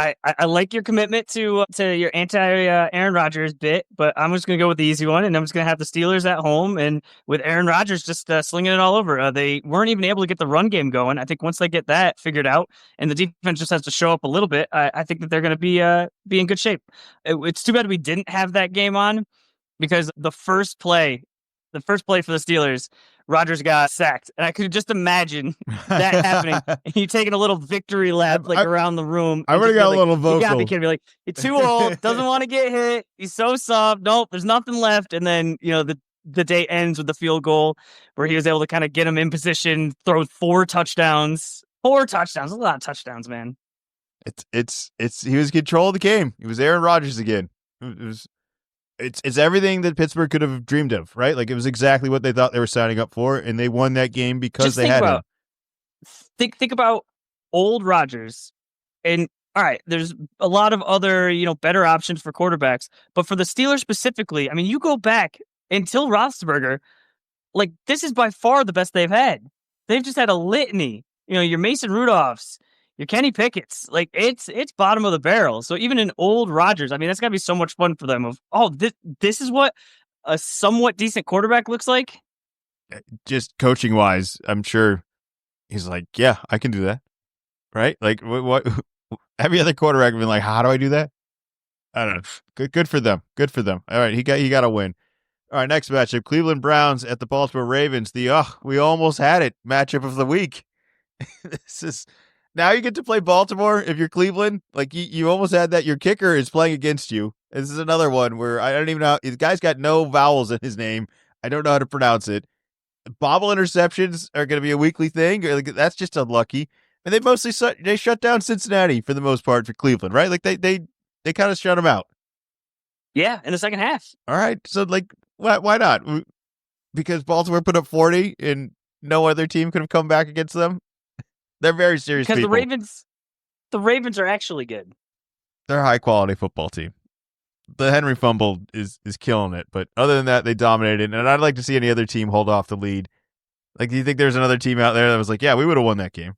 I like your commitment to your anti Aaron Rodgers bit, but I'm just going to go with the easy one, and I'm just going to have the Steelers at home, and with Aaron Rodgers just slinging it all over. They weren't even able to get the run game going. I think once they get that figured out, and the defense just has to show up a little bit, I think that they're going to be in good shape. It's too bad we didn't have that game on, because the first play for the Steelers, Rodgers got sacked, and I could just imagine that happening. And you taking a little victory lap around the room. I would have got a little vocal. You got to be kidding me! Like, you're too old, doesn't want to get hit. He's so soft. Nope, there's nothing left. And then the day ends with the field goal where he was able to kind of get him in position, throw 4 touchdowns. 4 touchdowns, a lot of touchdowns, man. It's he was in control of the game. He was Aaron Rodgers again. It's everything that Pittsburgh could have dreamed of, right? Like, it was exactly what they thought they were signing up for, and they won that game because they had him. Think about old Rodgers, and all right, there's a lot of other, better options for quarterbacks, but for the Steelers specifically, I mean, you go back until Roethlisberger, like, this is by far the best they've had. They've just had a litany, your Mason Rudolphs, Your Kenny Pickett's. Like it's bottom of the barrel. So even an old Rodgers, I mean, that's gotta be so much fun for them. This is what a somewhat decent quarterback looks like. Just coaching wise, I'm sure he's like, yeah, I can do that. Right? Like what every other quarterback would be like, how do I do that? I don't know. Good for them. Good for them. All right, he got a win. All right, next matchup: Cleveland Browns at the Baltimore Ravens. We almost had it matchup of the week. This is now you get to play Baltimore if you're Cleveland. Like you almost had that. Your kicker is playing against you. This is another one where I don't even know. The guy's got no vowels in his name. I don't know how to pronounce it. Bobble interceptions are going to be a weekly thing. That's just unlucky. And they mostly shut down Cincinnati for the most part for Cleveland, right? Like they kind of shut them out. Yeah, in the second half. All right, so like why not? Because Baltimore put up 40 and no other team could have come back against them. They're very serious because people. The Ravens are actually good. They're a high quality football team. The Henry fumble is killing it, but other than that, they dominated. And I'd like to see any other team hold off the lead. Like, do you think there's another team out there that was like, yeah, we would have won that game?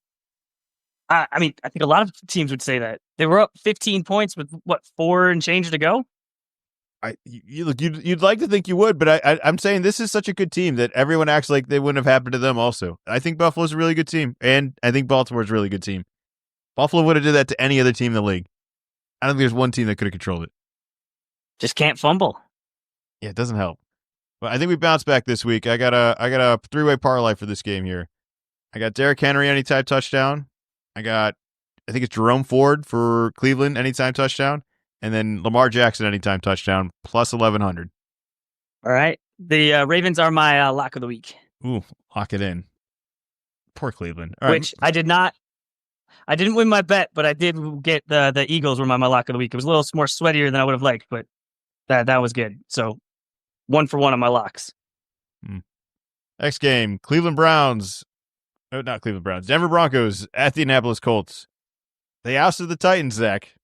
I mean, I think a lot of teams would say that they were up 15 points with 4 and change to go. You'd like to think you would, but I'm saying this is such a good team that everyone acts like they wouldn't have happened to them. Also, I think Buffalo's a really good team, and I think Baltimore's a really good team. Buffalo would have did that to any other team in the league. I don't think there's one team that could have controlled it. Just can't fumble. Yeah, it doesn't help. But I think we bounced back this week. I got a 3-way parlay for this game here. I got Derrick Henry anytime touchdown. I think it's Jerome Ford for Cleveland anytime touchdown, and then Lamar Jackson anytime touchdown plus 1,100. All right, the Ravens are my lock of the week. Ooh, lock it in. Poor Cleveland. All right. Which I did not. I didn't win my bet, but I did get the Eagles were my lock of the week. It was a little more sweatier than I would have liked, but that was good. So 1 for 1 on my locks. Next game, Cleveland Browns. No, not Cleveland Browns. Denver Broncos at the Indianapolis Colts. They ousted the Titans, Zach.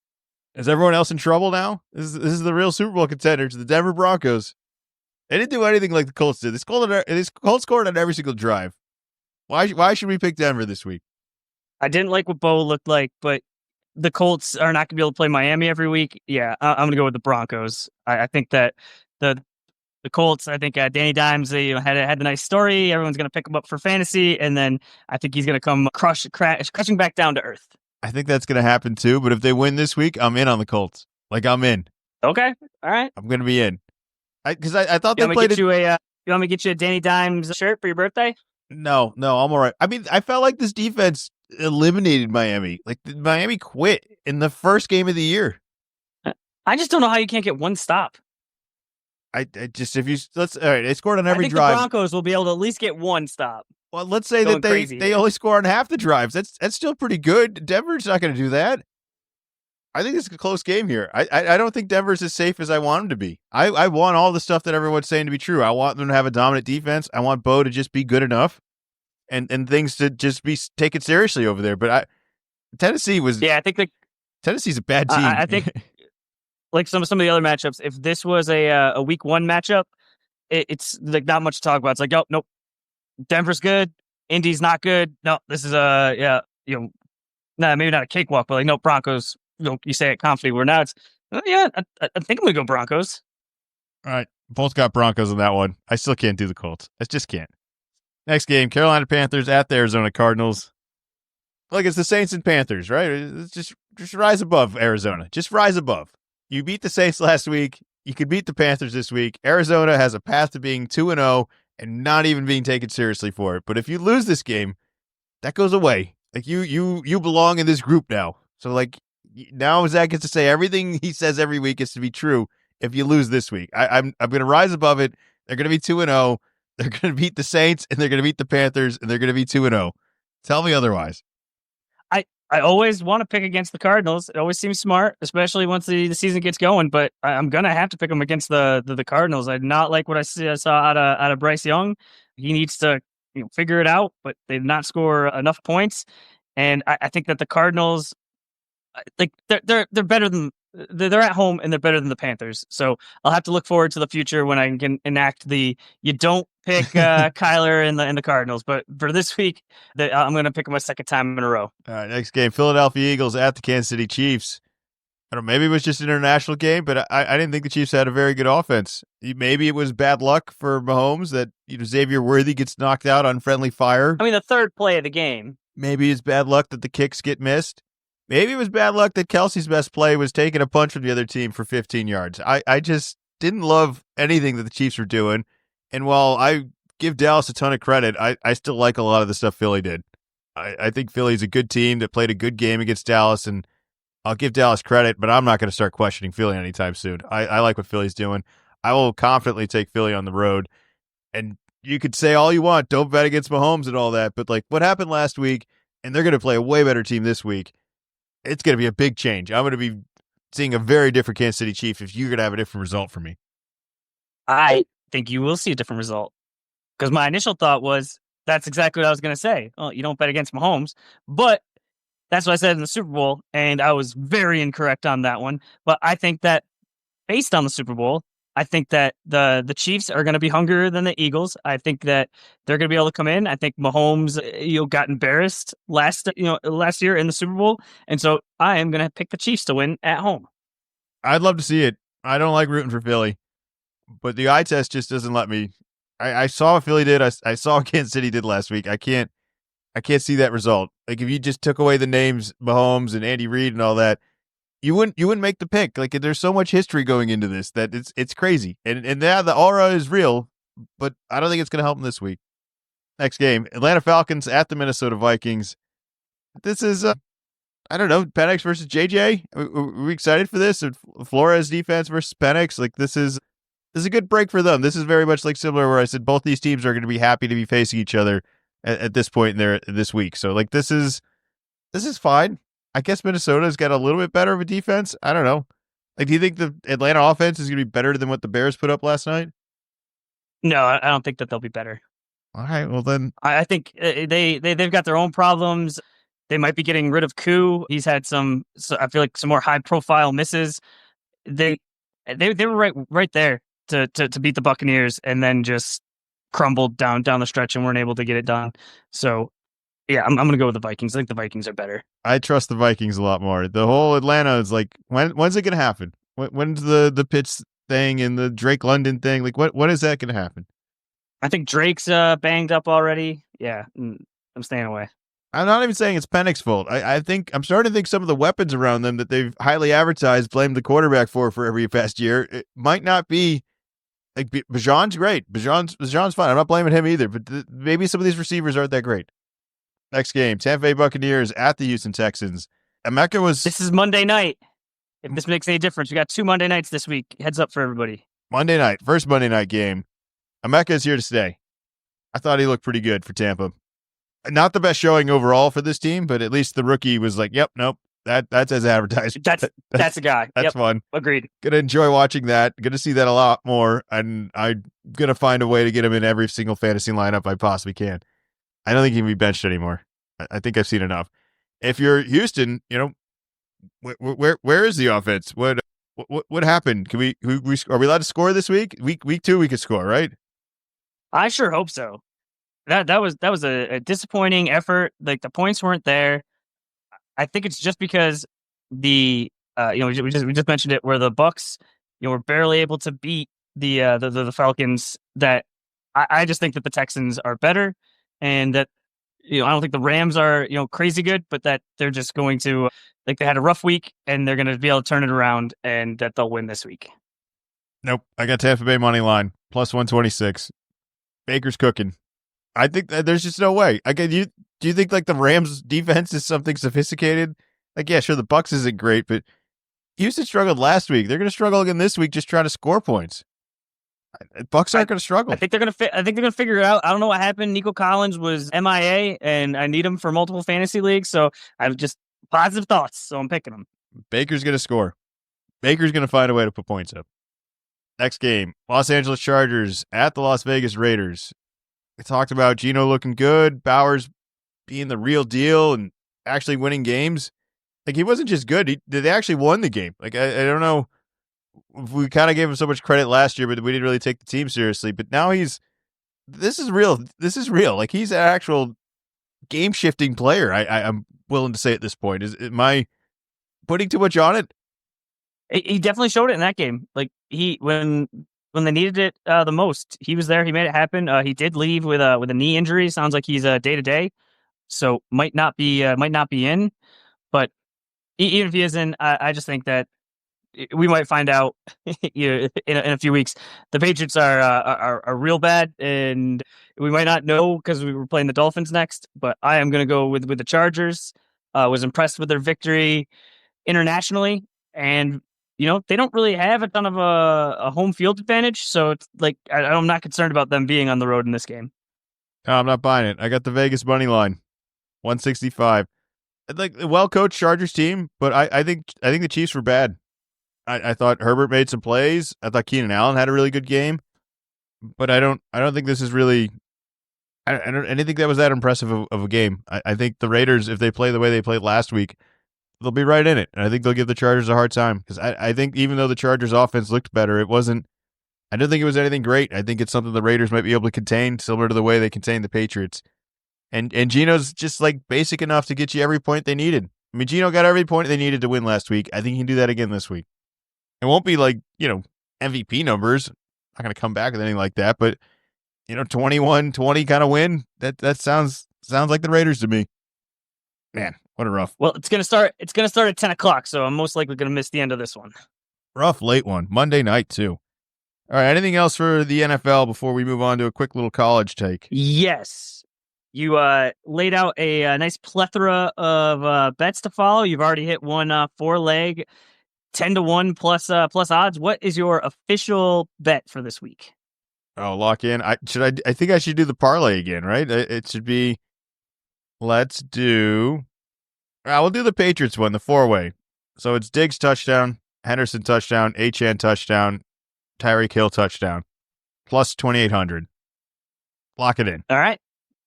Is everyone else in trouble now? This is the real Super Bowl contenders, the Denver Broncos. They didn't do anything like the Colts did. This Colts scored on every single drive. Why should we pick Denver this week? I didn't like what Bo looked like, but the Colts are not going to be able to play Miami every week. Yeah, I'm going to go with the Broncos. I think that the Colts, I think Danny Dimes had the nice story. Everyone's going to pick him up for fantasy, and then I think he's going to come crashing back down to earth. I think that's going to happen too, but if they win this week, I'm in on the Colts. Like, I'm in. Okay, all right. I'm going to be in. Because I thought you they played you want me to get you a Danny Dimes shirt for your birthday? No, I'm all right. I mean, I felt like this defense eliminated Miami. Like, Miami quit in the first game of the year. I just don't know how you can't get one stop. All right, they scored on every drive. The Broncos will be able to at least get one stop. Well, let's say that they only score on half the drives. That's still pretty good. Denver's not going to do that. I think it's a close game here. I don't think Denver's as safe as I want them to be. I want all the stuff that everyone's saying to be true. I want them to have a dominant defense. I want Bo to just be good enough and things to just be taken seriously over there. But Tennessee was... Yeah, I think Tennessee's a bad team. I think like some of the other matchups, if this was a week 1 matchup, it's like not much to talk about. It's like, oh, nope. Denver's good. Indy's not good. No, this is maybe not a cakewalk, but like, no, Broncos. You say it confidently. Where now it's, I think I'm going to go Broncos. All right. Both got Broncos in that one. I still can't do the Colts. I just can't. Next game, Carolina Panthers at the Arizona Cardinals. Like, it's the Saints and Panthers, right? It's just rise above Arizona. Just rise above. You beat the Saints last week. You could beat the Panthers this week. Arizona has a path to being 2-0 and not even being taken seriously for it. But if you lose this game, that goes away. Like, you belong in this group now. So, like, now Zach gets to say everything he says every week is to be true if you lose this week. I'm going to rise above it. They're going to be 2-0. They're going to beat the Saints, and they're going to beat the Panthers, and they're going to be 2-0. Tell me otherwise. I always want to pick against the Cardinals. It always seems smart, especially once the season gets going. But I'm going to have to pick them against the Cardinals. I did not like what I saw out of Bryce Young. He needs to figure it out, but they did not score enough points. And I think that the Cardinals, like they're better than they're at home and they're better than the Panthers. So I'll have to look forward to the future when I can enact you don't pick Kyler and the Cardinals, but for this week, I'm going to pick them a second time in a row. All right, next game, Philadelphia Eagles at the Kansas City Chiefs. I don't know, maybe it was just an international game, but I didn't think the Chiefs had a very good offense. Maybe it was bad luck for Mahomes that Xavier Worthy gets knocked out on friendly fire. I mean, the third play of the game. Maybe it's bad luck that the kicks get missed. Maybe it was bad luck that Kelsey's best play was taking a punch from the other team for 15 yards. I just didn't love anything that the Chiefs were doing. And while I give Dallas a ton of credit, I still like a lot of the stuff Philly did. I think Philly's a good team that played a good game against Dallas, and I'll give Dallas credit, but I'm not going to start questioning Philly anytime soon. I like what Philly's doing. I will confidently take Philly on the road. And you could say all you want, don't bet against Mahomes and all that, but like what happened last week, and they're going to play a way better team this week, it's going to be a big change. I'm going to be seeing a very different Kansas City Chief if you're going to have a different result for me. I think you will see a different result. Because my initial thought was, that's exactly what I was going to say. Oh, you don't bet against Mahomes. But that's what I said in the Super Bowl, and I was very incorrect on that one. But I think that based on the Super Bowl, I think that the Chiefs are going to be hungrier than the Eagles. I think that they're going to be able to come in. I think Mahomes, got embarrassed last year in the Super Bowl, and so I am going to pick the Chiefs to win at home. I'd love to see it. I don't like rooting for Philly, but the eye test just doesn't let me. I saw what Philly did. I saw what Kansas City did last week. I can't see that result. Like if you just took away the names Mahomes and Andy Reid and all that, you wouldn't make the pick. Like there's so much history going into this that it's crazy. And yeah, the aura is real, but I don't think it's going to help them this week. Next game, Atlanta Falcons at the Minnesota Vikings. This is I don't know, Penix versus JJ. Are we excited for this? Flores defense versus Penix. Like this is a good break for them. This is very much like similar where I said both these teams are going to be happy to be facing each other at this point in their this week. So like this is fine. I guess Minnesota's got a little bit better of a defense. I don't know. Like, do you think the Atlanta offense is going to be better than what the Bears put up last night? No, I don't think that they'll be better. All right, well then. I think they've got their own problems. They might be getting rid of Koo. He's had I feel like some more high profile misses. They were right there to beat the Buccaneers and then just crumbled down the stretch and weren't able to get it done. So yeah, I'm going to go with the Vikings. I think the Vikings are better. I trust the Vikings a lot more. The whole Atlanta is like, when's it going to happen? When's the Pitts thing and the Drake London thing? Like, when is that going to happen? I think Drake's banged up already. Yeah, I'm staying away. I'm not even saying it's Penix's fault. I think I'm starting to think some of the weapons around them that they've highly advertised, blamed the quarterback for every past year, it might not be. Like Bijan's great. Bijan's fine. I'm not blaming him either. But maybe some of these receivers aren't that great. Next game, Tampa Bay Buccaneers at the Houston Texans. Emeka was... This is Monday night. If this makes any difference, we got 2 Monday nights this week. Heads up for everybody. Monday night, first Monday night game. Emeka is here to stay. I thought he looked pretty good for Tampa. Not the best showing overall for this team, but at least the rookie was like, "Yep, nope, that's as advertised." That's a guy. That's fun. Agreed. Gonna enjoy watching that. Gonna see that a lot more, and I'm gonna find a way to get him in every single fantasy lineup I possibly can. I don't think he can be benched anymore. I think I've seen enough. If you're Houston, where is the offense? What happened? Are we allowed to score this week? Week 2 we could score, right? I sure hope so. That was a disappointing effort. Like the points weren't there. I think it's just because we just mentioned it where the Bucs were barely able to beat the Falcons. That I just think that the Texans are better, and that I don't think the Rams are crazy good, but that they're just going to they had a rough week and they're going to be able to turn it around and that they'll win this week. Nope, I got Tampa Bay money line plus 126. Baker's cooking. I think that there's just no way. Do you think like the Rams defense is something sophisticated? Like, yeah, sure, the Bucs isn't great, but Houston struggled last week. They're going to struggle again this week, just trying to score points. Bucs aren't going to struggle. I think they're going to figure it out. I don't know what happened. Nico Collins was MIA, and I need him for multiple fantasy leagues. So I've just positive thoughts. So I'm picking him. Baker's going to score. Baker's going to find a way to put points up. Next game, Los Angeles Chargers at the Las Vegas Raiders. We talked about Geno looking good, Bowers being the real deal and actually winning games. Like, he wasn't just good. They actually won the game. Like, I don't know if we kind of gave him so much credit last year, but we didn't really take the team seriously. But now he's this is real. This is real. Like, he's an actual game shifting player. I'm willing to say at this point. Am I putting too much on it? He definitely showed it in that game. Like when they needed it the most, he was there. He made it happen. He did leave with a knee injury. Sounds like he's day to day, so might not be in. But even if he isn't, I just think that we might find out in a few weeks. The Patriots are real bad, and we might not know because we were playing the Dolphins next. But I am going to go with the Chargers. Was impressed with their victory internationally, and they don't really have a ton of a home field advantage. So it's like I'm not concerned about them being on the road in this game. No, I'm not buying it. I got the Vegas money line, 165. Like, a well-coached Chargers team, but I think the Chiefs were bad. I thought Herbert made some plays. I thought Keenan Allen had a really good game, but I don't think this is really. I didn't think that was that impressive of a game. I think the Raiders, if they play the way they played last week, they'll be right in it, and I think they'll give the Chargers a hard time because I think even though the Chargers' offense looked better, it wasn't. I don't think it was anything great. I think it's something the Raiders might be able to contain, similar to the way they contained the Patriots. And Geno's just like basic enough to get you every point they needed. I mean, Geno got every point they needed to win last week. I think he can do that again this week. It won't be like, MVP numbers. Not going to come back with anything like that, but 21-20 kind of win. That sounds like the Raiders to me. Man, what a rough. Well, it's gonna start at 10:00, so I'm most likely gonna miss the end of this one. Rough late one. Monday night too. All right, anything else for the NFL before we move on to a quick little college take? Yes. You laid out a nice plethora of bets to follow. You've already hit one 4-leg 10-1 plus odds. What is your official bet for this week? Oh, lock in. I think I should do the parlay again, right? It should be. Let's do. We'll do the Patriots one, the 4-way. So it's Diggs touchdown, Henderson touchdown, Achane touchdown, Tyreek Hill touchdown, plus 2,800. Lock it in. All right,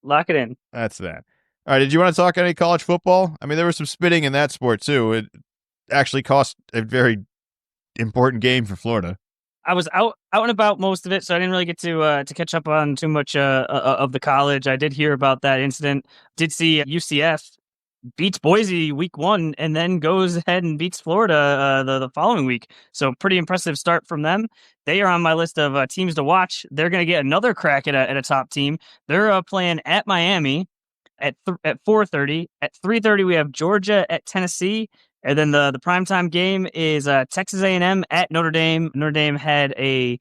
lock it in. That's that. All right. Did you want to talk any college football? I mean, there was some spitting in that sport too. It actually cost a very important game for Florida. I was out and about most of it, so I didn't really get to catch up on too much of the college. I did hear about that incident. Did see UCF beats Boise week 1 and then goes ahead and beats Florida the following week. So pretty impressive start from them. They are on my list of teams to watch. They're going to get another crack at a top team. They're playing at Miami at 4:30. At 3:30 we have Georgia at Tennessee. And then the primetime game is Texas A&M at Notre Dame. Notre Dame had a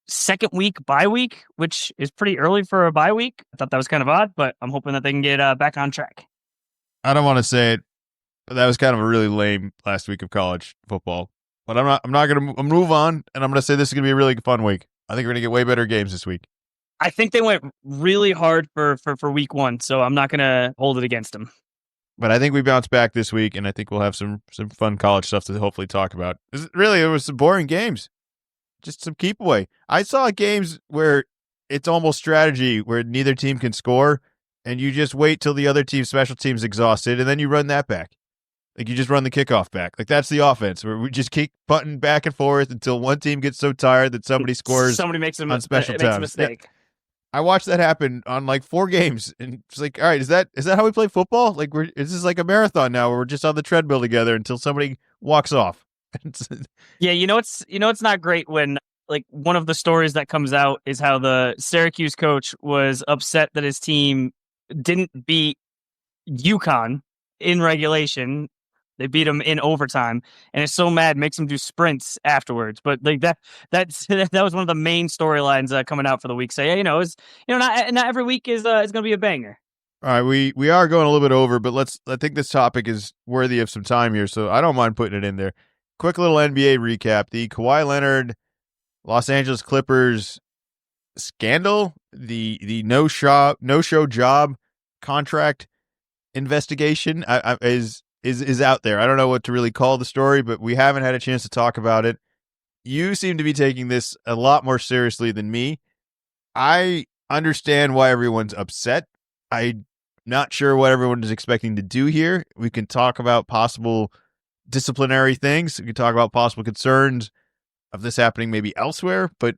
second week bye week, which is pretty early for a bye week. I thought that was kind of odd, but I'm hoping that they can get back on track. I don't want to say it, but that was kind of a really lame last week of college football. But I'm not going to move on, and I'm going to say this is going to be a really fun week. I think we're going to get way better games this week. I think they went really hard for week 1, so I'm not going to hold it against them. But I think we bounce back this week, and I think we'll have some fun college stuff to hopefully talk about. Really, it was some boring games. Just some keep away. I saw games where it's almost strategy, where neither team can score, and you just wait till the other team's special team's exhausted, and then you run that back. Like, you just run the kickoff back. Like, that's the offense, where we just keep punting back and forth until one team gets so tired that somebody scores. Somebody makes on special makes a times. mistake. Yeah. I watched that happen on like 4 games, and it's like, all right, is that how we play football? Like, is this like a marathon now, where we're just on the treadmill together until somebody walks off? Yeah, it's not great when, like, one of the stories that comes out is how the Syracuse coach was upset that his team didn't beat UConn in regulation. They beat him in overtime, and it's so mad, makes him do sprints afterwards. But like that was one of the main storylines coming out for the week. So yeah, not every week is going to be a banger. All right, we are going a little bit over, but I think this topic is worthy of some time here, so I don't mind putting it in there. Quick little NBA recap: the Kawhi Leonard, Los Angeles Clippers scandal, the no show job contract investigation is out there. I don't know what to really call the story, but we haven't had a chance to talk about it. You seem to be taking this a lot more seriously than me. I understand why everyone's upset. I'm not sure what everyone is expecting to do here. We can talk about possible disciplinary things. We can talk about possible concerns of this happening maybe elsewhere, but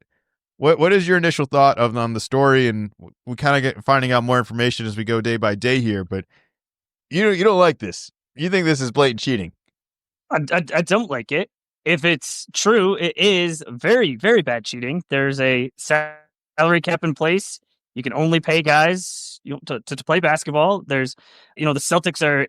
What is your initial thought on the story? And we kind of get finding out more information as we go day by day here. But you don't like this. You think this is blatant cheating. I don't like it. If it's true, it is very, very bad cheating. There's a salary cap in place. You can only pay guys to play basketball. There's, the Celtics are,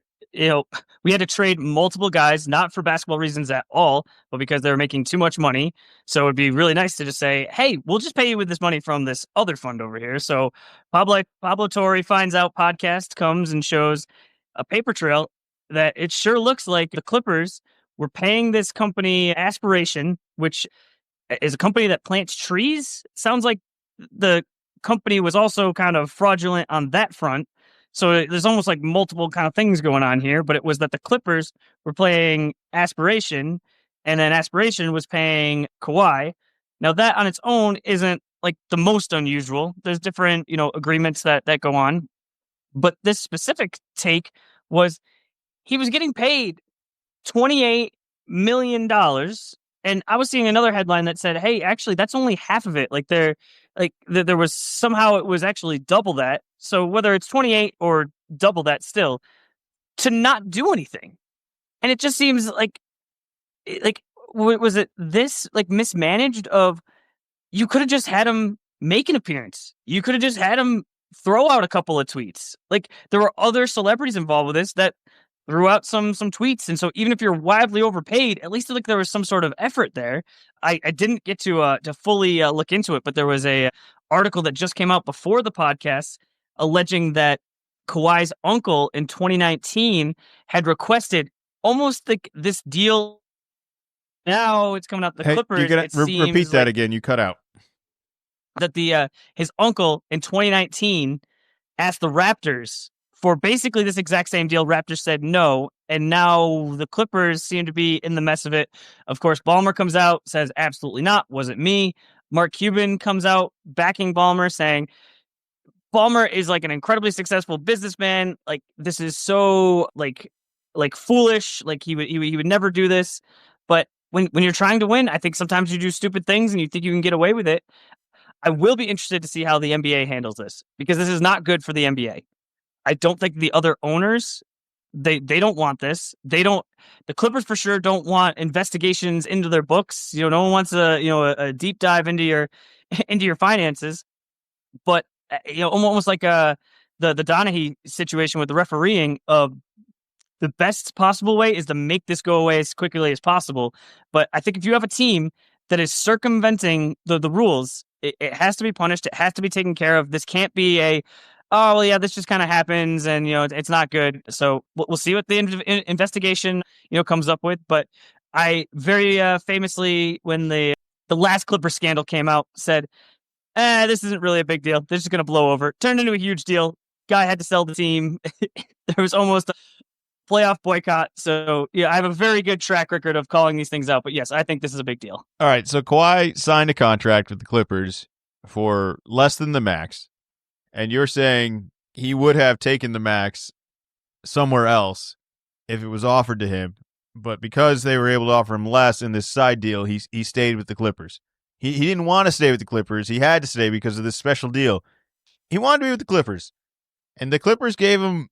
we had to trade multiple guys, not for basketball reasons at all, but because they were making too much money. So it'd be really nice to just say, hey, we'll just pay you with this money from this other fund over here. So Pablo Torre finds out, podcast comes and shows a paper trail that it sure looks like the Clippers were paying this company Aspiration, which is a company that plants trees. Sounds like the company was also kind of fraudulent on that front. So there's almost like multiple kind of things going on here, but it was that the Clippers were paying Aspiration, and then Aspiration was paying Kawhi. Now that on its own isn't like the most unusual. There's different, agreements that go on. But this specific take was he was getting paid $28 million. And I was seeing another headline that said, hey, actually, that's only half of it. Like there was somehow it was actually double that. So whether it's 28 or double that still, to not do anything. And it just seems like was it this like mismanaged of you could have just had him make an appearance. You could have just had him throw out a couple of tweets. Like there were other celebrities involved with this that threw out some tweets. And so even if you're wildly overpaid, at least like there was some sort of effort there. I didn't get to fully look into it, but there was a article that just came out before the podcast alleging that Kawhi's uncle in 2019 had requested almost like this deal. Now it's coming out the Clippers. You're gonna repeat that again. You cut out. That his uncle in 2019 asked the Raptors for basically this exact same deal. Raptors said no, and now the Clippers seem to be in the mess of it. Of course, Ballmer comes out, says absolutely not, wasn't me. Mark Cuban comes out backing Ballmer, saying Ballmer is like an incredibly successful businessman. Like this is so like foolish. Like he would never do this. But when you're trying to win, I think sometimes you do stupid things and you think you can get away with it. I will be interested to see how the NBA handles this because this is not good for the NBA. I don't think the other owners, they don't want this. The Clippers for sure don't want investigations into their books. No one wants a deep dive into your finances. But almost like the Donaghy situation with the refereeing of the best possible way is to make this go away as quickly as possible. But I think if you have a team that is circumventing the rules, it has to be punished. It has to be taken care of. This can't be oh, well, yeah, this just kind of happens and, it's not good. So we'll see what the investigation, comes up with. But I very famously, when the last Clipper scandal came out, said, this isn't really a big deal. This is going to blow over. Turned into a huge deal. Guy had to sell the team. There was almost a playoff boycott. So, yeah, I have a very good track record of calling these things out. But yes, I think this is a big deal. All right. So Kawhi signed a contract with the Clippers for less than the max. And you're saying he would have taken the max somewhere else if it was offered to him. But because they were able to offer him less in this side deal, he stayed with the Clippers. He didn't want to stay with the Clippers. He had to stay because of this special deal. He wanted to be with the Clippers. And the Clippers gave him,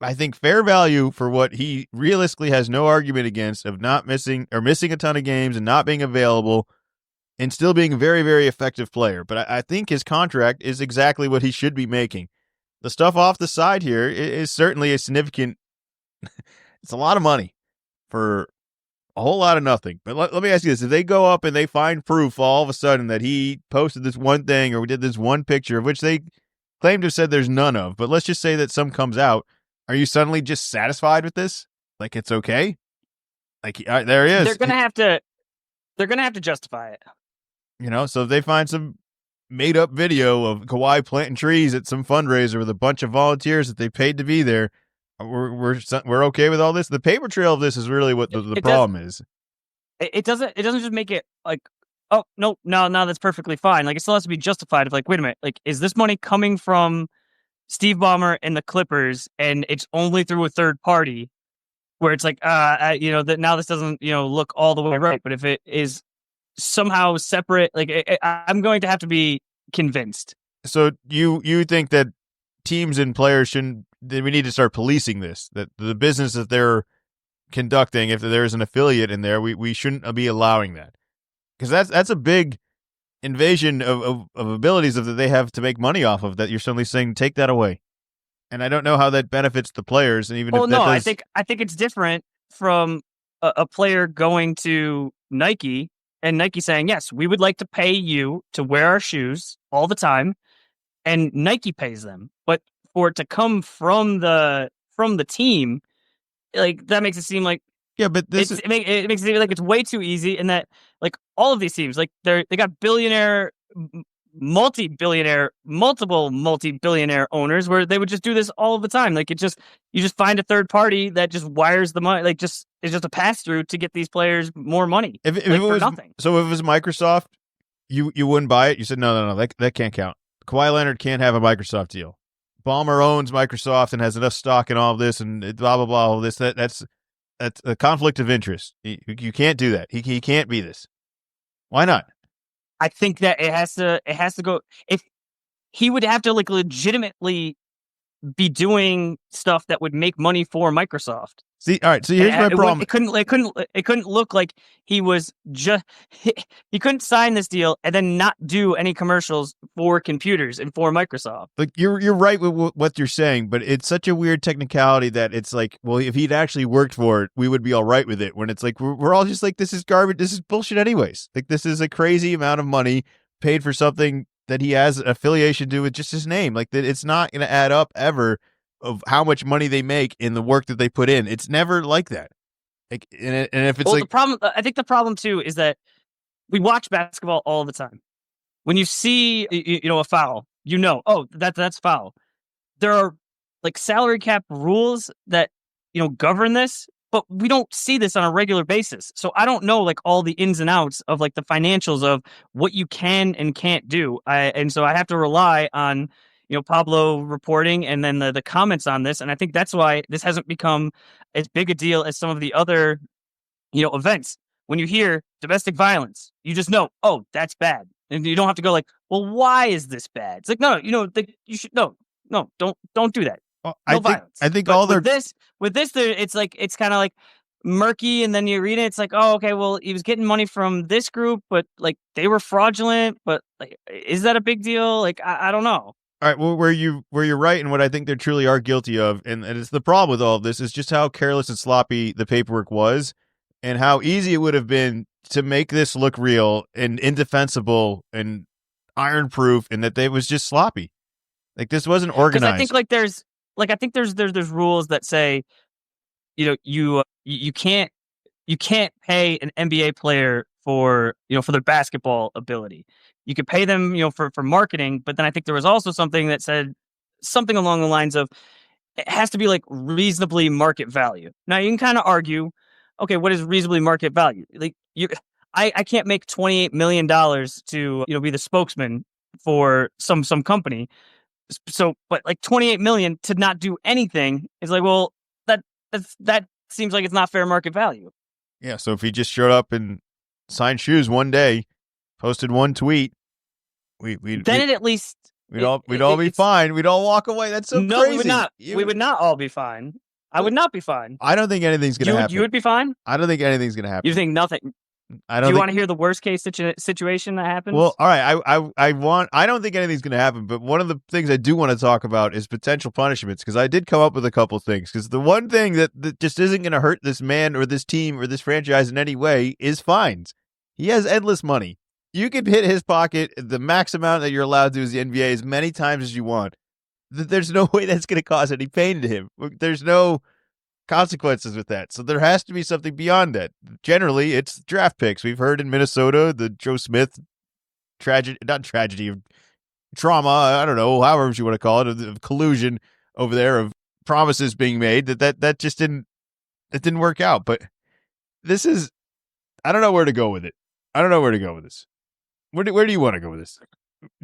I think, fair value for what he realistically has no argument against of not missing a ton of games and not being available and still being a very, very effective player. But I think his contract is exactly what he should be making. The stuff off the side here is certainly a significant, it's a lot of money for a whole lot of nothing. But let me ask you this. If they go up and they find proof all of a sudden that he posted this one thing or did this one picture, of which they claim to have said there's none of, but let's just say that some comes out, are you suddenly just satisfied with this? Like it's okay? Like there he is. They're gonna have to justify it. So if they find some made up video of Kawhi planting trees at some fundraiser with a bunch of volunteers that they paid to be there, we're okay with all this. The paper trail of this is really what the problem is. It doesn't just make it like, oh no, that's perfectly fine. Like it still has to be justified. Of like, wait a minute, like is this money coming from Steve Ballmer and the Clippers, and it's only through a third party? Where it's like, that now this doesn't look all the way right. But if it is somehow separate. Like I'm going to have to be convinced. So you think that teams and players shouldn't? That we need to start policing this. That the business that they're conducting, if there's an affiliate in there, we shouldn't be allowing that, because that's a big invasion of abilities that they have to make money off of, that you're suddenly saying take that away. And I don't know how that benefits the players. And even if that no, does, I think it's different from a player going to Nike and Nike saying, yes, we would like to pay you to wear our shoes all the time, and Nike pays them. But for it to come from the team, like that makes it seem like but it makes it seem like it's way too easy, and that like all of these teams, like they got billionaire, multi-billionaire, multi-billionaire owners where they would just do this all the time. Like you just find a third party that just wires the money, like it's just a pass through to get these players more money. If it was nothing. So if it was Microsoft, you wouldn't buy it. You said no, that can't count. Kawhi Leonard can't have a Microsoft deal. Ballmer owns Microsoft and has enough stock in all of this and blah blah blah. All this that's a conflict of interest. You can't do that. He can't be this. Why not? I think that it has to go. If he would have to like legitimately be doing stuff that would make money for Microsoft. See, all right. So here's my problem. It couldn't look like he was just. He couldn't sign this deal and then not do any commercials for computers and for Microsoft. Like you're right with what you're saying, but it's such a weird technicality that it's like, well, if he'd actually worked for it, we would be all right with it. When it's like we're all just like, this is garbage. This is bullshit, anyways. Like this is a crazy amount of money paid for something that he has affiliation to with just his name. Like that, it's not going to add up ever of how much money they make in the work that they put in. It's never like that. Like, and if it's the problem, I think the problem too is that we watch basketball all the time. When you see, a foul, that's foul. There are like salary cap rules that, govern this, but we don't see this on a regular basis. So I don't know like all the ins and outs of like the financials of what you can and can't do. And so I have to rely on, Pablo reporting and then the comments on this. And I think that's why this hasn't become as big a deal as some of the other, events. When you hear domestic violence, you just know, oh, that's bad. And you don't have to go like, well, why is this bad? It's like, no, you should, no, don't do that. Well, no violence. I think but all their with this, it's kind of like murky. And then you read it, it's like, oh, okay, well, he was getting money from this group, but like they were fraudulent. But like, is that a big deal? Like, I don't know. All right, well, where you're right, and what I think they truly are guilty of, and it's the problem with all of this is just how careless and sloppy the paperwork was, and how easy it would have been to make this look real and indefensible and iron-proof, and that it was just sloppy. Like this wasn't organized. Because I think there's rules that say, you can't pay an NBA player for their basketball ability. You could pay them, for marketing, but then I think there was also something that said something along the lines of it has to be like reasonably market value. Now you can kind of argue, okay, what is reasonably market value? Like I can't make $28 million to be the spokesman for some company. So, but like 28 million to not do anything is like, well, that seems like it's not fair market value. Yeah. So if he just showed up and signed shoes one day, posted one tweet, we'd at least we'd all be fine. We'd all walk away. That's so crazy. We would not. We would not all be fine. I would not be fine. I don't think anything's going to happen. You would be fine? I don't think anything's going to happen. You think nothing? Do you want to hear the worst case situation that happens? Well, all right. I don't think anything's going to happen, but one of the things I do want to talk about is potential punishments, because I did come up with a couple things. Because the one thing that just isn't going to hurt this man or this team or this franchise in any way is fines. He has endless money. You could hit his pocket the max amount that you're allowed to as the NBA as many times as you want. There's no way that's going to cause any pain to him. There's no consequences with that. So there has to be something beyond that. Generally, it's draft picks. We've heard in Minnesota, the Joe Smith trauma, I don't know, however you want to call it, of collusion over there, of promises being made that just didn't work out. But this is, I don't know where to go with it. I don't know where to go with this. Where do you want to go with this?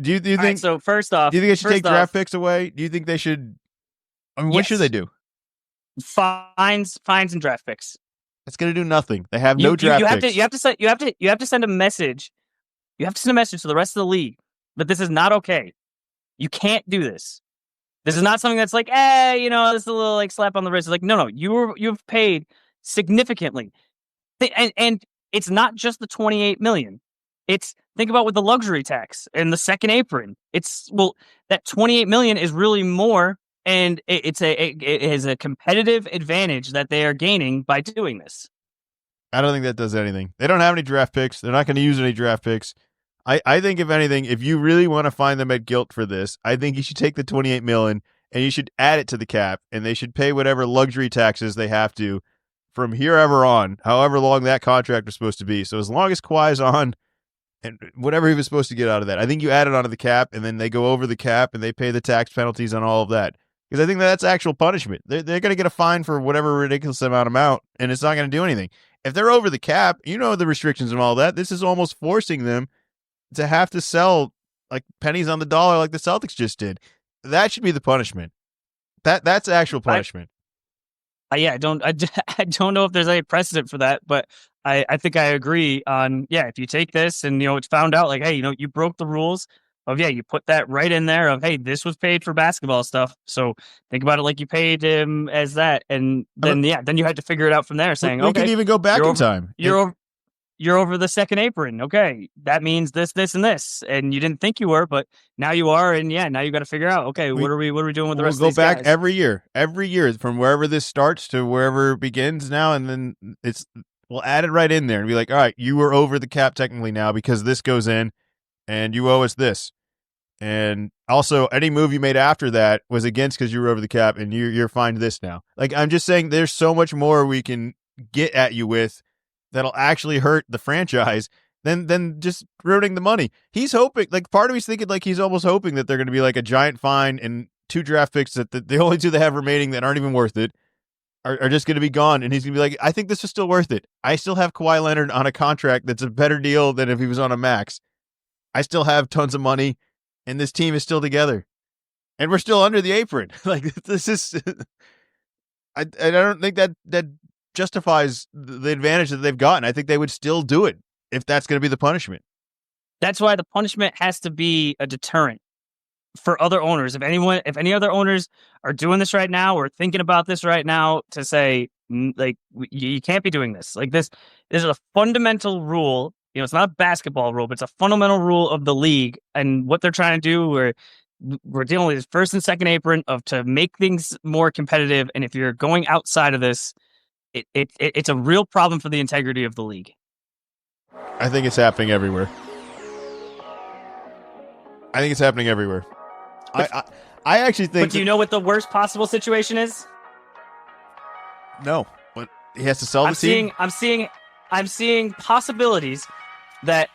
Do you think? Right, so first off, do you think they should take draft picks away? Do you think they should? I mean, what should they do? Fines and draft picks. That's going to do nothing. They have no draft picks. You have to send a message. You have to send a message to the rest of the league that this is not okay. You can't do this. This is not something that's like, this is a little like slap on the wrist. It's like, no, you've paid significantly, and it's not just the $28 million. It's think about with the luxury tax and the second apron. That $28 million is really more, and it is a competitive advantage that they are gaining by doing this. I don't think that does anything. They don't have any draft picks. They're not going to use any draft picks. I think, if anything, if you really want to find them at guilt for this, I think you should take the $28 million and you should add it to the cap, and they should pay whatever luxury taxes they have to from here ever on, however long that contract was supposed to be. So as long as Kawhi's on and whatever he was supposed to get out of that, I think you add it onto the cap, and then they go over the cap and they pay the tax penalties on all of that. Because I think that's actual punishment. They're going to get a fine for whatever ridiculous amount, and it's not going to do anything. If they're over the cap, the restrictions and all that, this is almost forcing them to have to sell like pennies on the dollar like the Celtics just did. That should be the punishment. That's actual punishment. I don't know if there's any precedent for that, but I think I agree on, if you take this and, it's found out like, hey, you broke the rules of, you put that right in there of, hey, this was paid for basketball stuff. So think about it like you paid him as that. And then, then you had to figure it out from there saying, we can even go back in time. You're over the second apron. Okay, that means this, and this, and you didn't think you were, but now you are, and now you got to figure out. Okay, what are we doing with the rest of these guys? We'll go back every year from wherever this starts to wherever it begins now, and then we'll add it right in there and be like, all right, you were over the cap technically now because this goes in, and you owe us this, and also any move you made after that was against because you were over the cap, and you're fined this now. Like, I'm just saying, there's so much more we can get at you with that'll actually hurt the franchise than just ruining the money. He's hoping, like, part of me's thinking like he's almost hoping that they're going to be like a giant fine and 2 draft picks that the only 2 they have remaining that aren't even worth it are just going to be gone. And he's going to be like, I think this is still worth it. I still have Kawhi Leonard on a contract that's a better deal than if he was on a max. I still have tons of money, and this team is still together. And we're still under the apron. Like, this is... I don't think that justifies the advantage that they've gotten. I think they would still do it if that's going to be the punishment. That's why the punishment has to be a deterrent for other owners. If any other owners are doing this right now or thinking about this right now, to say, like, you can't be doing this. Like, this is a fundamental rule. It's not a basketball rule, but it's a fundamental rule of the league. And what they're trying to do, we're dealing with this first and second apron to make things more competitive. And if you're going outside of this, it's a real problem for the integrity of the league. I think it's happening everywhere. I actually think. But do you know what the worst possible situation is? No, but he has to sell the team. I'm seeing possibilities that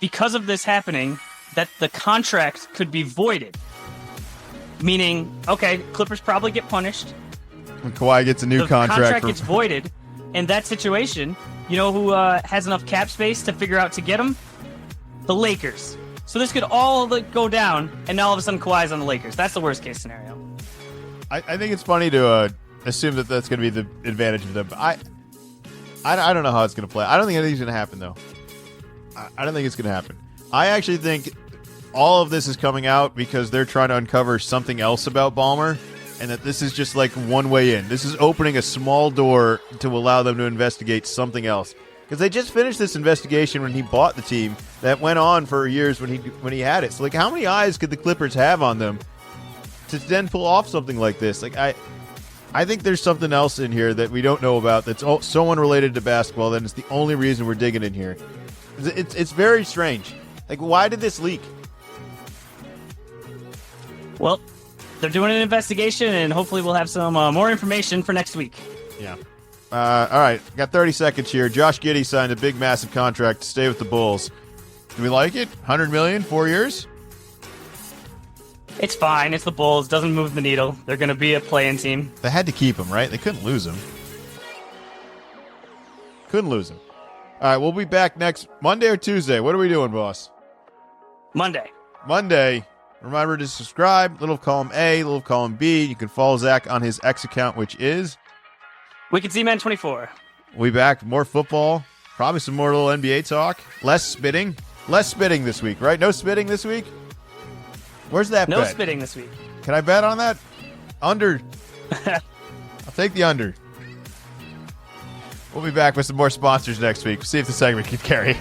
because of this happening, that the contract could be voided. Meaning, okay, Clippers probably get punished. When Kawhi gets a new contract. The contract gets voided. In that situation, you know who has enough cap space to figure out to get him? The Lakers. So this could all go down, and now all of a sudden Kawhi's on the Lakers. That's the worst case scenario. I think it's funny to assume that that's going to be the advantage of them. But I don't know how it's going to play. I don't think anything's going to happen, though. I don't think it's going to happen. I actually think all of this is coming out because they're trying to uncover something else about Ballmer, and that this is just like one way in. This is opening a small door to allow them to investigate something else. Because they just finished this investigation when he bought the team that went on for years when he had it. So, like, how many eyes could the Clippers have on them to then pull off something like this? Like, I think there's something else in here that we don't know about that's so unrelated to basketball that it's the only reason we're digging in here. It's very strange. Like, why did this leak? Well, they're doing an investigation, and hopefully we'll have some more information for next week. Yeah. All right, got 30 seconds here. Josh Giddey signed a big, massive contract to stay with the Bulls. Do we like it? $100 million, 4 years? It's fine. It's the Bulls. Doesn't move the needle. They're going to be a play-in team. They had to keep him, right? They couldn't lose him. Couldn't lose him. All right, we'll be back next Monday or Tuesday. What are we doing, boss? Monday. Remember to subscribe. Little column A, little column B. You can follow Zach on his X account, which is Wicked Z-Man 24. We'll be back. More football. Probably some more little NBA talk. Less spitting. Less spitting this week, right? No spitting this week? Where's that No bet? spitting this week. Can I bet on that? Under. I'll take the under. We'll be back with some more sponsors next week. See if the segment can carry.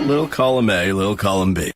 Little column A, little column B.